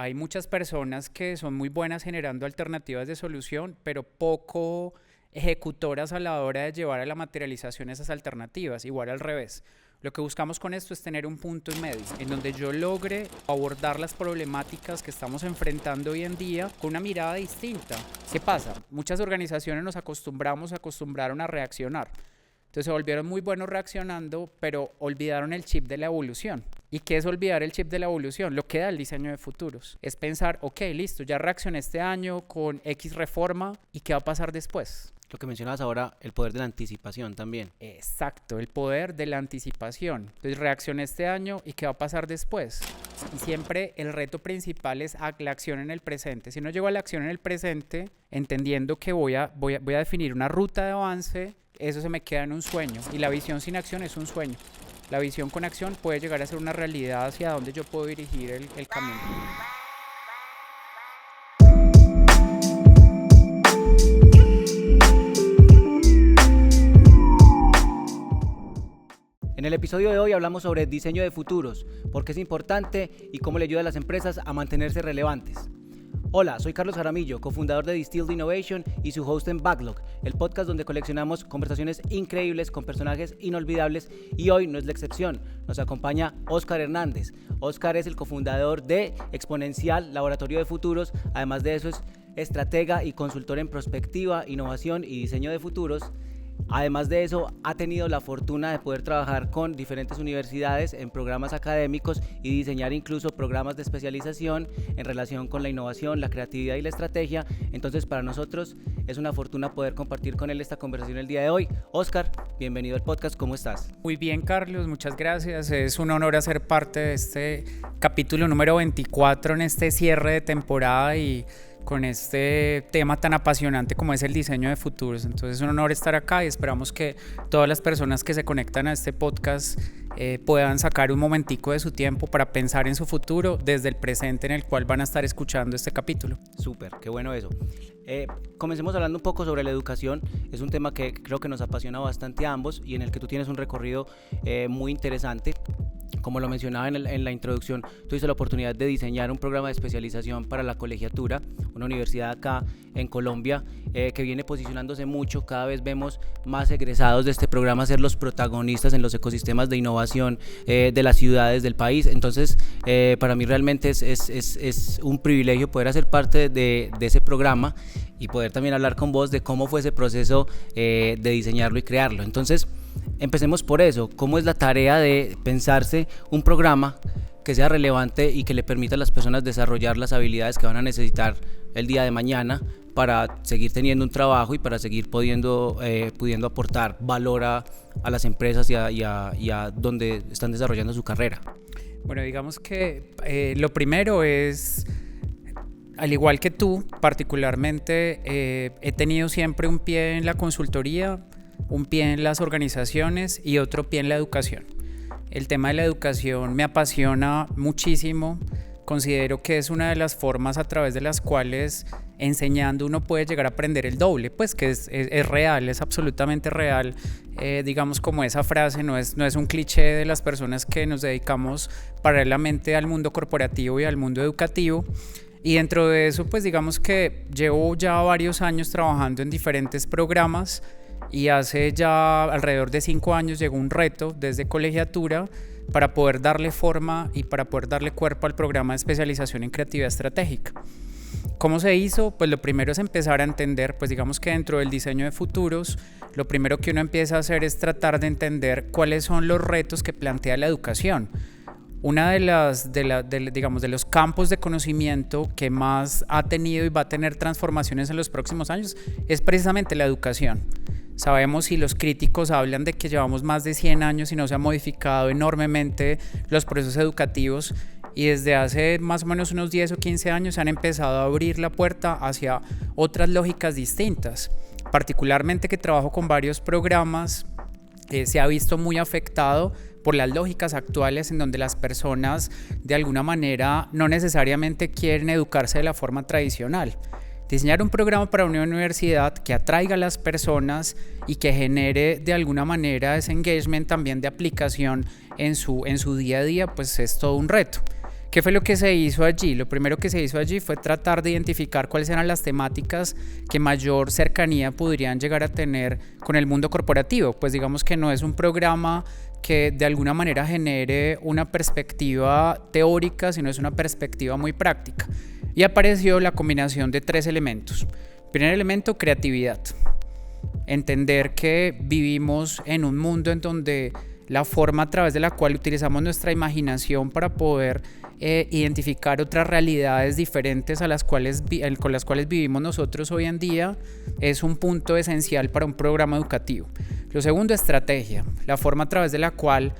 Hay muchas personas que son muy buenas generando alternativas de solución, pero poco ejecutoras a la hora de llevar a la materialización esas alternativas, igual al revés. Lo que buscamos con esto es tener un punto en medio, en donde yo logre abordar las problemáticas que estamos enfrentando hoy en día con una mirada distinta. ¿Qué pasa? Muchas organizaciones nos acostumbraron a reaccionar. Entonces se volvieron muy buenos reaccionando, pero olvidaron el chip de la evolución. ¿Y qué es olvidar el chip de la evolución? Lo que da el diseño de futuros. Es pensar, ok, listo, ya reaccioné este año con X reforma, ¿y qué va a pasar después? Lo que mencionabas ahora, el poder de la anticipación también. Exacto, el poder de la anticipación. Entonces reaccioné este año, ¿y qué va a pasar después? Y siempre el reto principal es la acción en el presente. Si no llego a la acción en el presente, entendiendo que voy a definir una ruta de avance, eso se me queda en un sueño. Y la visión sin acción es un sueño. La visión con acción puede llegar a ser una realidad hacia donde yo puedo dirigir el camino. En el episodio de hoy hablamos sobre diseño de futuros, por qué es importante y cómo le ayuda a las empresas a mantenerse relevantes. Hola, soy Carlos Jaramillo, cofundador de Distilled Innovation y su host en Backlog, el podcast donde coleccionamos conversaciones increíbles con personajes inolvidables, y hoy no es la excepción. Nos acompaña Óscar Hernández. Óscar es el cofundador de Exponencial Laboratorio de Futuros. Además de eso, es estratega y consultor en prospectiva, innovación y diseño de futuros. Además de eso, ha tenido la fortuna de poder trabajar con diferentes universidades en programas académicos y diseñar incluso programas de especialización en relación con la innovación, la creatividad y la estrategia. Entonces, para nosotros es una fortuna poder compartir con él esta conversación el día de hoy. Óscar, bienvenido al podcast, ¿cómo estás? Muy bien, Carlos, muchas gracias. Es un honor hacer parte de este capítulo número 24 en este cierre de temporada y con este tema tan apasionante como es el diseño de futuros. Entonces es un honor estar acá y esperamos que todas las personas que se conectan a este podcast puedan sacar un momentico de su tiempo para pensar en su futuro desde el presente en el cual van a estar escuchando este capítulo. Súper, qué bueno eso. Comencemos hablando un poco sobre la educación. Es un tema que creo que nos apasiona bastante a ambos y en el que tú tienes un recorrido muy interesante. Como lo mencionaba en la introducción, tuviste la oportunidad de diseñar un programa de especialización para la colegiatura, una universidad acá en Colombia que viene posicionándose mucho. Cada vez vemos más egresados de este programa ser los protagonistas en los ecosistemas de innovación de las ciudades del país. Entonces, para mí realmente es un privilegio poder hacer parte de ese programa y poder también hablar con vos de cómo fue ese proceso de diseñarlo y crearlo. Entonces, empecemos por eso. ¿Cómo es la tarea de pensarse un programa que sea relevante y que le permita a las personas desarrollar las habilidades que van a necesitar el día de mañana para seguir teniendo un trabajo y para seguir pudiendo aportar valor a las empresas y a donde están desarrollando su carrera? Bueno, digamos que lo primero es, al igual que tú, particularmente he tenido siempre un pie en la consultoría, un pie en las organizaciones y otro pie en la educación. El tema de la educación me apasiona muchísimo. Considero que es una de las formas a través de las cuales enseñando uno puede llegar a aprender el doble, pues que es real, es absolutamente real. Digamos, como esa frase no es un cliché de las personas que nos dedicamos paralelamente al mundo corporativo y al mundo educativo. Y dentro de eso, pues digamos que llevo ya varios años trabajando en diferentes programas. Y hace ya alrededor de 5 años llegó un reto desde colegiatura para poder darle forma y para poder darle cuerpo al programa de especialización en creatividad estratégica. ¿Cómo se hizo? Pues lo primero es empezar a entender, pues digamos que dentro del diseño de futuros, lo primero que uno empieza a hacer es tratar de entender cuáles son los retos que plantea la educación. Una de los campos de conocimiento que más ha tenido y va a tener transformaciones en los próximos años es precisamente la educación. Sabemos, y los críticos hablan de que llevamos más de 100 años y no se han modificado enormemente los procesos educativos, y desde hace más o menos unos 10 o 15 años se han empezado a abrir la puerta hacia otras lógicas distintas. Particularmente que trabajo con varios programas, se ha visto muy afectado por las lógicas actuales en donde las personas de alguna manera no necesariamente quieren educarse de la forma tradicional. Diseñar un programa para una universidad que atraiga a las personas y que genere de alguna manera ese engagement también de aplicación en su día a día, pues es todo un reto. ¿Qué fue lo que se hizo allí? Lo primero que se hizo allí fue tratar de identificar cuáles eran las temáticas que mayor cercanía podrían llegar a tener con el mundo corporativo. Pues digamos que no es un programa que de alguna manera genere una perspectiva teórica, sino es una perspectiva muy práctica. Y apareció la combinación de 3 elementos. Primer elemento, creatividad. Entender que vivimos en un mundo en donde la forma a través de la cual utilizamos nuestra imaginación para poder identificar otras realidades diferentes a con las cuales vivimos nosotros hoy en día es un punto esencial para un programa educativo. Lo segundo, estrategia, la forma a través de la cual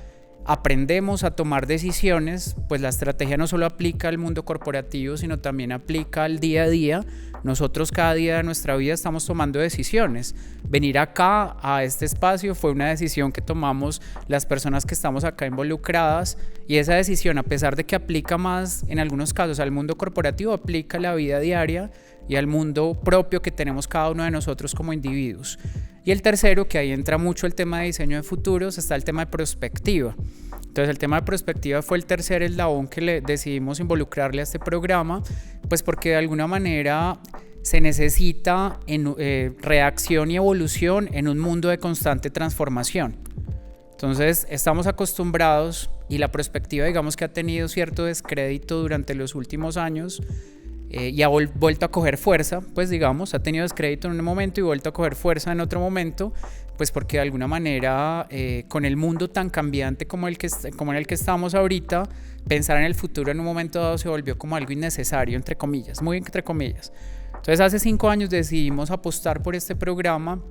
aprendemos a tomar decisiones. Pues la estrategia no solo aplica al mundo corporativo, sino también aplica al día a día. Nosotros cada día de nuestra vida estamos tomando decisiones. Venir acá a este espacio fue una decisión que tomamos las personas que estamos acá involucradas, y esa decisión, a pesar de que aplica más en algunos casos al mundo corporativo, aplica a la vida diaria y al mundo propio que tenemos cada uno de nosotros como individuos. Y el tercero, que ahí entra mucho el tema de diseño de futuros, está el tema de prospectiva. Entonces el tema de prospectiva fue el tercer eslabón que le decidimos involucrarle a este programa, pues porque de alguna manera se necesita reacción y evolución en un mundo de constante transformación. Entonces estamos acostumbrados, y la prospectiva digamos que ha tenido cierto descrédito durante los últimos años, y ha vuelto a coger fuerza, pues digamos, ha tenido descrédito en un momento y vuelto a coger fuerza en otro momento, pues porque de alguna manera con el mundo tan cambiante como en el que estamos ahorita, pensar en el futuro en un momento dado se volvió como algo innecesario, entre comillas, muy entre comillas. Entonces hace 5 años decidimos apostar por este programa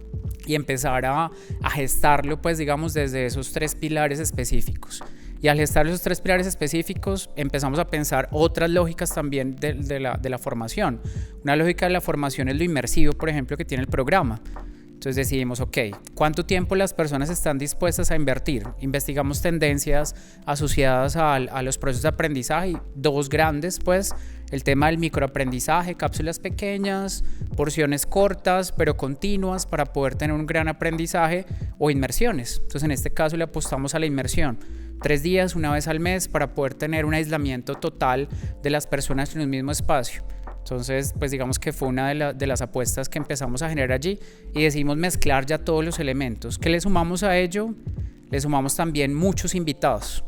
y empezar a gestarlo, pues digamos, desde esos 3 pilares específicos. Y al gestar esos 3 pilares específicos empezamos a pensar otras lógicas también de la formación. Una lógica de la formación es lo inmersivo, por ejemplo, que tiene el programa. Entonces decidimos, ¿cuánto tiempo las personas están dispuestas a invertir? Investigamos tendencias asociadas a los procesos de aprendizaje, 2 grandes, pues, el tema del microaprendizaje, cápsulas pequeñas, porciones cortas pero continuas para poder tener un gran aprendizaje, o inmersiones. Entonces en este caso le apostamos a la inmersión. 3 días, una vez al mes, para poder tener un aislamiento total de las personas en un mismo espacio. Entonces, pues digamos que fue una de las apuestas que empezamos a generar allí, y decidimos mezclar ya todos los elementos. ¿Qué le sumamos a ello? Le sumamos también muchos invitados.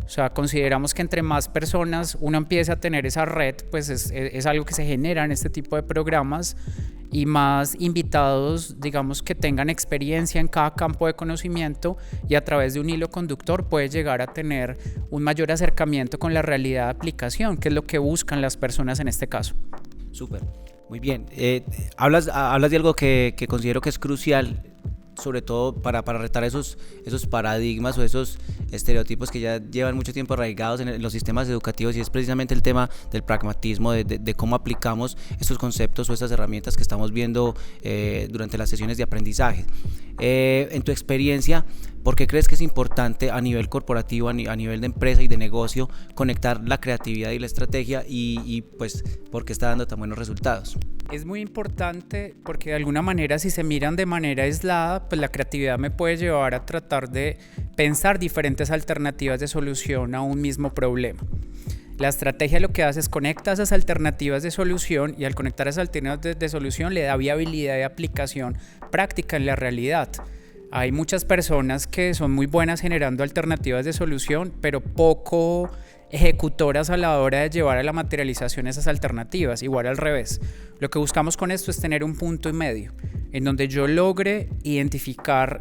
O sea, consideramos que entre más personas uno empiece a tener esa red, pues es algo que se genera en este tipo de programas, y más invitados, digamos, que tengan experiencia en cada campo de conocimiento, y a través de un hilo conductor puede llegar a tener un mayor acercamiento con la realidad de aplicación, que es lo que buscan las personas en este caso. Súper, muy bien. Hablas de algo que considero que es crucial, sobre todo para retar esos paradigmas o esos estereotipos que ya llevan mucho tiempo arraigados en los sistemas educativos, y es precisamente el tema del pragmatismo, de cómo aplicamos estos conceptos o estas herramientas que estamos viendo durante las sesiones de aprendizaje. En tu experiencia, ¿por qué crees que es importante a nivel corporativo, a nivel de empresa y de negocio, conectar la creatividad y la estrategia, y pues por qué está dando tan buenos resultados? Es muy importante porque de alguna manera, si se miran de manera aislada, pues la creatividad me puede llevar a tratar de pensar diferentes alternativas de solución a un mismo problema. La estrategia lo que hace es conectar esas alternativas de solución, y al conectar esas alternativas de solución le da viabilidad de aplicación práctica en la realidad. Hay muchas personas que son muy buenas generando alternativas de solución, pero poco ejecutoras a la hora de llevar a la materialización esas alternativas. Igual al revés. Lo que buscamos con esto es tener un punto y medio en donde yo logre identificar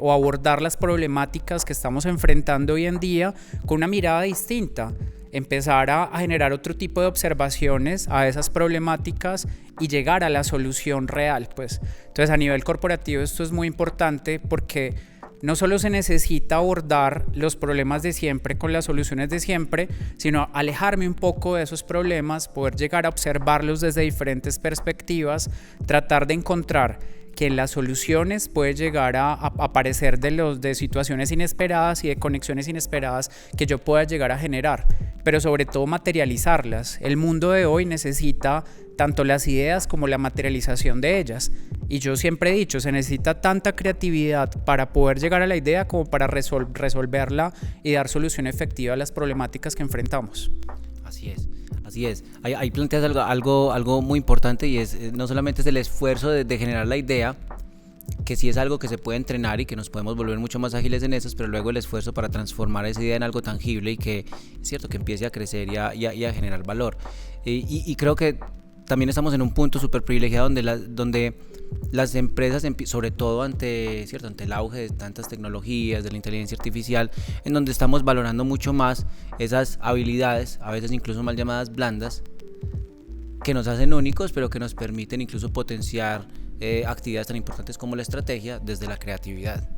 o abordar las problemáticas que estamos enfrentando hoy en día con una mirada distinta, empezar a generar otro tipo de observaciones a esas problemáticas y llegar a la solución real, pues. Entonces, a nivel corporativo esto es muy importante, porque no solo se necesita abordar los problemas de siempre con las soluciones de siempre, sino alejarme un poco de esos problemas, poder llegar a observarlos desde diferentes perspectivas, tratar de encontrar que en las soluciones puede llegar a aparecer de situaciones inesperadas y de conexiones inesperadas que yo pueda llegar a generar, pero sobre todo materializarlas. El mundo de hoy necesita tanto las ideas como la materialización de ellas, y yo siempre he dicho, se necesita tanta creatividad para poder llegar a la idea como para resolverla y dar solución efectiva a las problemáticas que enfrentamos. Así es. Ahí planteas algo muy importante y es no solamente es el esfuerzo de generar la idea, que sí es algo que se puede entrenar y que nos podemos volver mucho más ágiles en esas, pero luego el esfuerzo para transformar esa idea en algo tangible y que es cierto que empiece a crecer y a generar valor. Y creo que también estamos en un punto súper privilegiado donde las empresas, sobre todo ante el auge de tantas tecnologías, de la inteligencia artificial, en donde estamos valorando mucho más esas habilidades, a veces incluso mal llamadas blandas, que nos hacen únicos, pero que nos permiten incluso potenciar actividades tan importantes como la estrategia desde la creatividad.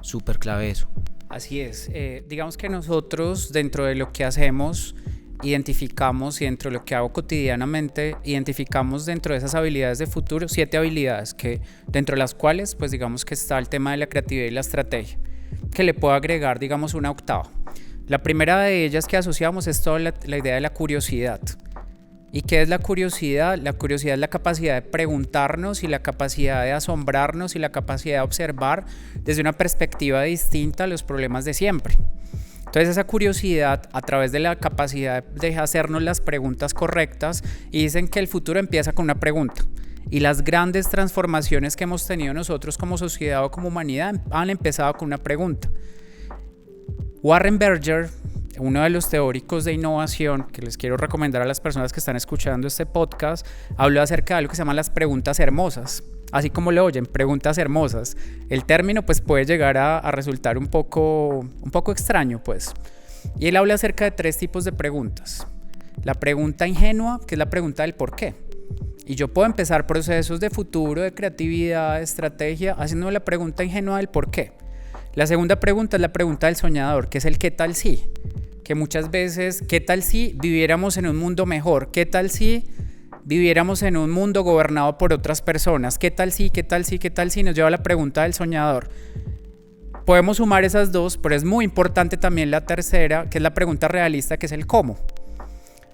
Súper clave eso. Así es. Digamos que nosotros, dentro de lo que hacemos, identificamos, y dentro de lo que hago cotidianamente, identificamos dentro de esas habilidades de futuro 7 habilidades, que dentro de las cuales pues digamos que está el tema de la creatividad y la estrategia, que le puedo agregar digamos una octava. La primera de ellas que asociamos es toda la idea de la curiosidad. ¿Y qué es la curiosidad? La curiosidad es la capacidad de preguntarnos y la capacidad de asombrarnos y la capacidad de observar desde una perspectiva distinta los problemas de siempre. Entonces esa curiosidad a través de la capacidad de hacernos las preguntas correctas, y dicen que el futuro empieza con una pregunta, y las grandes transformaciones que hemos tenido nosotros como sociedad o como humanidad han empezado con una pregunta. Warren Berger, uno de los teóricos de innovación que les quiero recomendar a las personas que están escuchando este podcast, habló acerca de algo que se llama las preguntas hermosas. Así como lo oyen, preguntas hermosas. El término pues puede llegar a resultar un poco extraño pues. Y él habla acerca de 3 tipos de preguntas. La pregunta ingenua, que es la pregunta del por qué. Y yo puedo empezar procesos de futuro, de creatividad, de estrategia, haciendo la pregunta ingenua del por qué. La segunda pregunta es la pregunta del soñador, que es el qué tal si. Que muchas veces, ¿qué tal si viviéramos en un mundo mejor? ¿Qué tal si viviéramos en un mundo gobernado por otras personas? ¿Qué tal si nos lleva a la pregunta del soñador? Podemos sumar esas dos, pero es muy importante también la tercera, que es la pregunta realista, que es el cómo.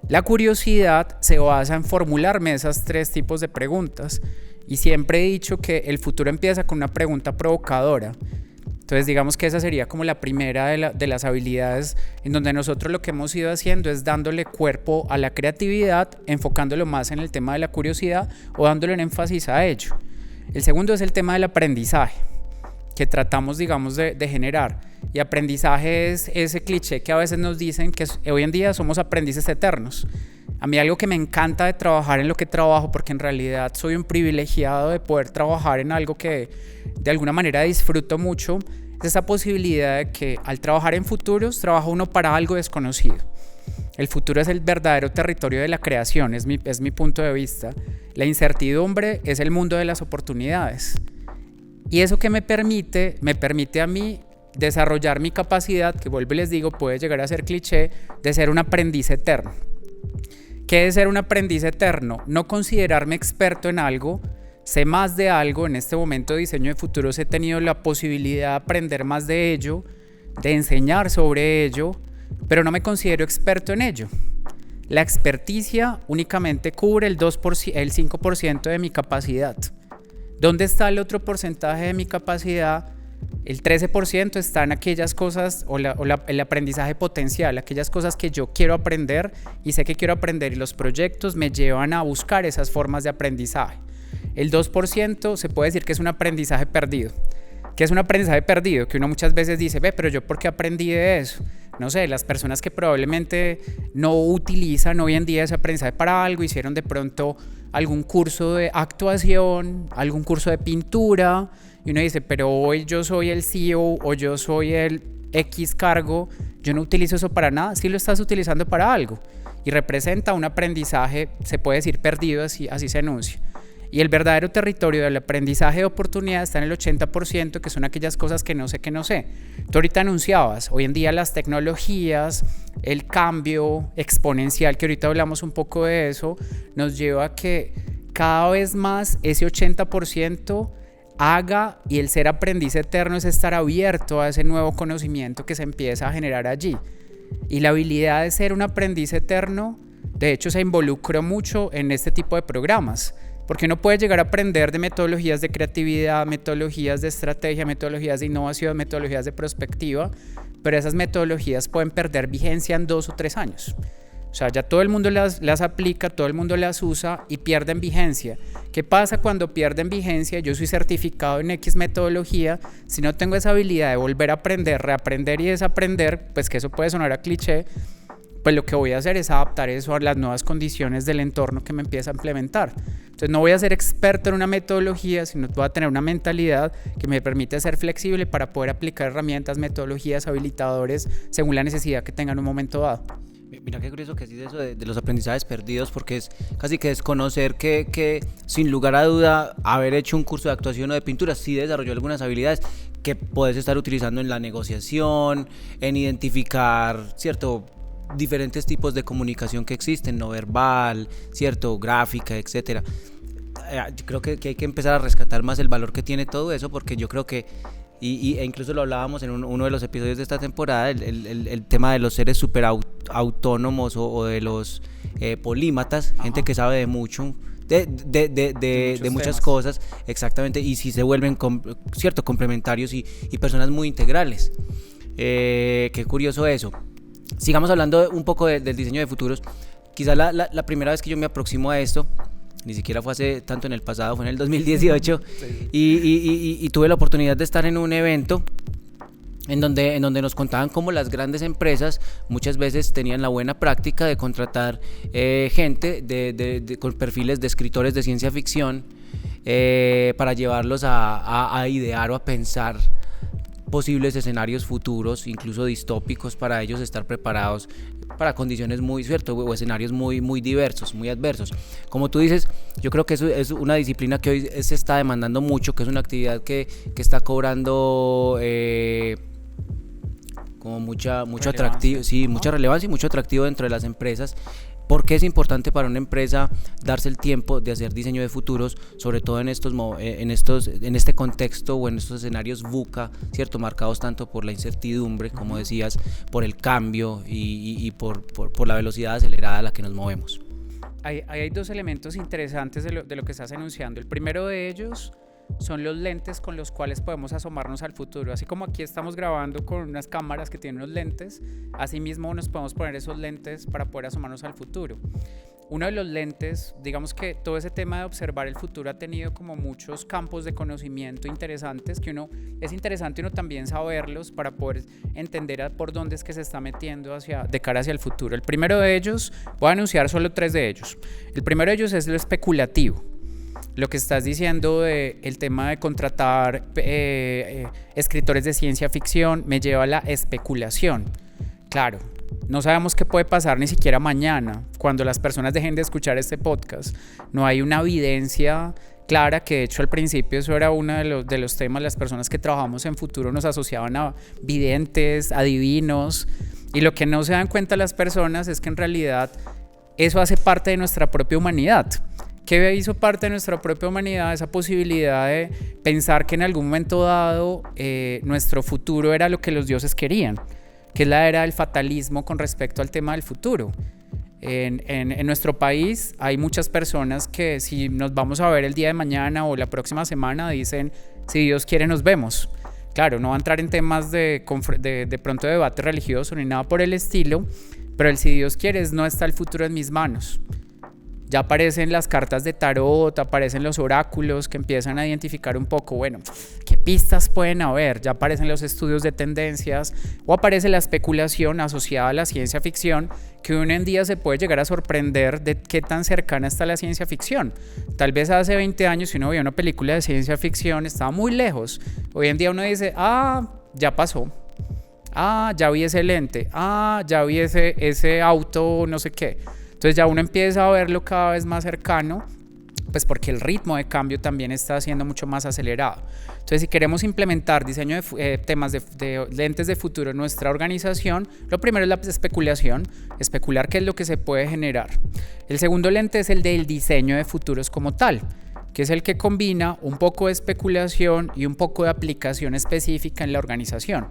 La curiosidad se basa en formularme esas 3 tipos de preguntas, y siempre he dicho que el futuro empieza con una pregunta provocadora. Entonces digamos que esa sería como la primera de las habilidades, en donde nosotros lo que hemos ido haciendo es dándole cuerpo a la creatividad, enfocándolo más en el tema de la curiosidad o dándole un énfasis a ello. El segundo es el tema del aprendizaje, que tratamos digamos de generar. Y aprendizaje es ese cliché que a veces nos dicen que hoy en día somos aprendices eternos. A mí algo que me encanta de trabajar en lo que trabajo, porque en realidad soy un privilegiado de poder trabajar en algo que de alguna manera disfruto mucho, es esa posibilidad de que al trabajar en futuros, trabaja uno para algo desconocido. El futuro es el verdadero territorio de la creación, es mi punto de vista. La incertidumbre es el mundo de las oportunidades. Y eso que me permite a mí desarrollar mi capacidad, que vuelvo y les digo, puede llegar a ser cliché, de ser un aprendiz eterno. ¿Qué es ser un aprendiz eterno? No considerarme experto en algo, sé más de algo. En este momento de diseño de futuros he tenido la posibilidad de aprender más de ello, de enseñar sobre ello, pero no me considero experto en ello. La experticia únicamente cubre el 5% de mi capacidad. ¿Dónde está el otro porcentaje de mi capacidad? El 13% está en aquellas cosas el aprendizaje potencial, aquellas cosas que yo quiero aprender y sé que quiero aprender, y los proyectos me llevan a buscar esas formas de aprendizaje. El 2% se puede decir que es un aprendizaje perdido. ¿Qué es un aprendizaje perdido? Que uno muchas veces dice, pero yo ¿por qué aprendí de eso? No sé, las personas que probablemente no utilizan hoy en día ese aprendizaje para algo, hicieron de pronto algún curso de actuación, algún curso de pintura, y uno dice, pero hoy yo soy el CEO o yo soy el X cargo, yo no utilizo eso para nada. Sí lo estás utilizando para algo, y representa un aprendizaje, se puede decir perdido, así se enuncia. Y el verdadero territorio del aprendizaje de oportunidad está en el 80%, que son aquellas cosas que no sé. Tú ahorita anunciabas, hoy en día las tecnologías, el cambio exponencial, que ahorita hablamos un poco de eso, nos lleva a que cada vez más ese 80% haga, y el ser aprendiz eterno es estar abierto a ese nuevo conocimiento que se empieza a generar allí. Y la habilidad de ser un aprendiz eterno, de hecho, se involucró mucho en este tipo de programas, porque uno puede llegar a aprender de metodologías de creatividad, metodologías de estrategia, metodologías de innovación, metodologías de prospectiva, pero esas metodologías pueden perder vigencia en 2 o 3 años. O sea, ya todo el mundo las aplica, todo el mundo las usa y pierden vigencia. ¿Qué pasa cuando pierden vigencia? Yo soy certificado en X metodología, si no tengo esa habilidad de volver a aprender, reaprender y desaprender, pues que eso puede sonar a cliché, pues lo que voy a hacer es adaptar eso a las nuevas condiciones del entorno que me empieza a implementar. Entonces no voy a ser experto en una metodología, sino voy a tener una mentalidad que me permite ser flexible para poder aplicar herramientas, metodologías, habilitadores según la necesidad que tenga en un momento dado. Mira qué curioso que dices eso de los aprendizajes perdidos, porque es casi que desconocer que sin lugar a duda haber hecho un curso de actuación o de pintura sí desarrolló algunas habilidades que puedes estar utilizando en la negociación, en identificar, ¿cierto?, diferentes tipos de comunicación que existen, no verbal, cierto, gráfica, etcétera. Yo creo que hay que empezar a rescatar más el valor que tiene todo eso, porque yo creo que e incluso lo hablábamos en uno de los episodios de esta temporada, el tema de los seres súper autónomos o de los polímatas, gente que sabe de mucho, de muchas temas. Cosas, exactamente, y si se vuelven cierto, complementarios y personas muy integrales. Qué curioso eso. Sigamos hablando un poco del diseño de futuros. Quizá la primera vez que yo me aproximo a esto, ni siquiera fue hace tanto en el pasado, fue en el 2018, sí. y tuve la oportunidad de estar en un evento en donde nos contaban cómo las grandes empresas muchas veces tenían la buena práctica de contratar gente con perfiles de escritores de ciencia ficción para llevarlos a idear o a pensar posibles escenarios futuros, incluso distópicos, para ellos estar preparados para condiciones muy cierto o escenarios muy diversos, muy adversos. Como tú dices, yo creo que eso es una disciplina que hoy se está demandando mucho, que es una actividad que está cobrando como mucho atractivo, sí, mucha relevancia y mucho atractivo dentro de las empresas. ¿Por qué es importante para una empresa darse el tiempo de hacer diseño de futuros, sobre todo en este contexto o en estos escenarios VUCA, cierto, marcados tanto por la incertidumbre, como decías, por el cambio y por la velocidad acelerada a la que nos movemos? Hay dos elementos interesantes de lo que estás enunciando. El primero de ellos son los lentes con los cuales podemos asomarnos al futuro. Así como aquí estamos grabando con unas cámaras que tienen unos lentes, así mismo nos podemos poner esos lentes para poder asomarnos al futuro. Uno de los lentes, digamos que todo ese tema de observar el futuro ha tenido como muchos campos de conocimiento interesantes, que es interesante uno también saberlos para poder entender por dónde es que se está metiendo de cara hacia el futuro. El primero de ellos, voy a anunciar solo 3 de ellos. El primero de ellos es lo especulativo. Lo que estás diciendo el tema de contratar escritores de ciencia ficción me lleva a la especulación. Claro, no sabemos qué puede pasar ni siquiera mañana, cuando las personas dejen de escuchar este podcast. No hay una evidencia clara, que de hecho al principio eso era uno de los temas. Las personas que trabajamos en futuro nos asociaban a videntes, adivinos, y lo que no se dan cuenta las personas es que en realidad eso hace parte de nuestra propia humanidad. ¿Qué hizo parte de nuestra propia humanidad? Esa posibilidad de pensar que en algún momento dado nuestro futuro era lo que los dioses querían, que es la era del fatalismo con respecto al tema del futuro. En nuestro país hay muchas personas que si nos vamos a ver el día de mañana o la próxima semana dicen, si Dios quiere nos vemos. Claro, no va a entrar en temas de pronto de debate religioso ni nada por el estilo, pero el si Dios quiere no está el futuro en mis manos. Ya aparecen las cartas de tarot, aparecen los oráculos que empiezan a identificar un poco, bueno, qué pistas pueden haber. Ya aparecen los estudios de tendencias o aparece la especulación asociada a la ciencia ficción, que hoy en día se puede llegar a sorprender de qué tan cercana está la ciencia ficción. Tal vez hace 20 años, si uno veía una película de ciencia ficción, estaba muy lejos. Hoy en día uno dice, ya pasó. Ya vi ese lente. Ya vi ese auto, no sé qué. Entonces ya uno empieza a verlo cada vez más cercano, pues porque el ritmo de cambio también está siendo mucho más acelerado. Entonces si queremos implementar diseño de temas de lentes de futuro en nuestra organización, lo primero es la especulación, especular qué es lo que se puede generar. El segundo lente es el del diseño de futuros como tal, que es el que combina un poco de especulación y un poco de aplicación específica en la organización.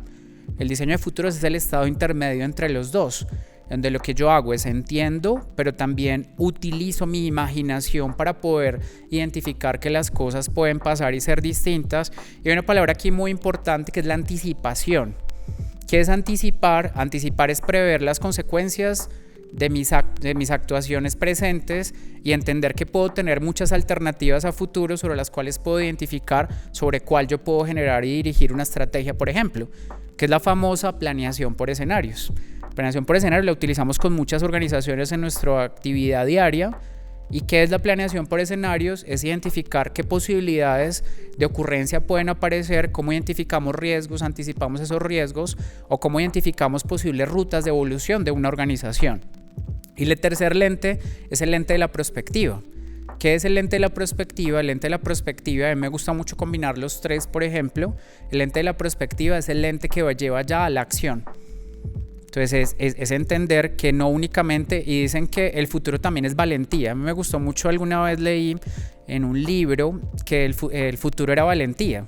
El diseño de futuros es el estado intermedio entre los dos, donde lo que yo hago es entiendo, pero también utilizo mi imaginación para poder identificar que las cosas pueden pasar y ser distintas. Y hay una palabra aquí muy importante que es la anticipación. ¿Qué es anticipar? Anticipar es prever las consecuencias de mis actuaciones presentes y entender que puedo tener muchas alternativas a futuro sobre las cuales puedo identificar sobre cuál yo puedo generar y dirigir una estrategia, por ejemplo, que es la famosa planeación por escenarios. Planeación por escenarios la utilizamos con muchas organizaciones en nuestra actividad diaria. ¿Y qué es la planeación por escenarios? Es identificar qué posibilidades de ocurrencia pueden aparecer, cómo identificamos riesgos, anticipamos esos riesgos o cómo identificamos posibles rutas de evolución de una organización. Y el tercer lente es el lente de la prospectiva. ¿Qué es el lente de la prospectiva? El lente de la prospectiva, a mí me gusta mucho combinar los tres, por ejemplo. El lente de la prospectiva es el lente que lleva ya a la acción. Entonces es entender que no únicamente, y dicen que el futuro también es valentía. A mí me gustó mucho, alguna vez leí en un libro que el futuro era valentía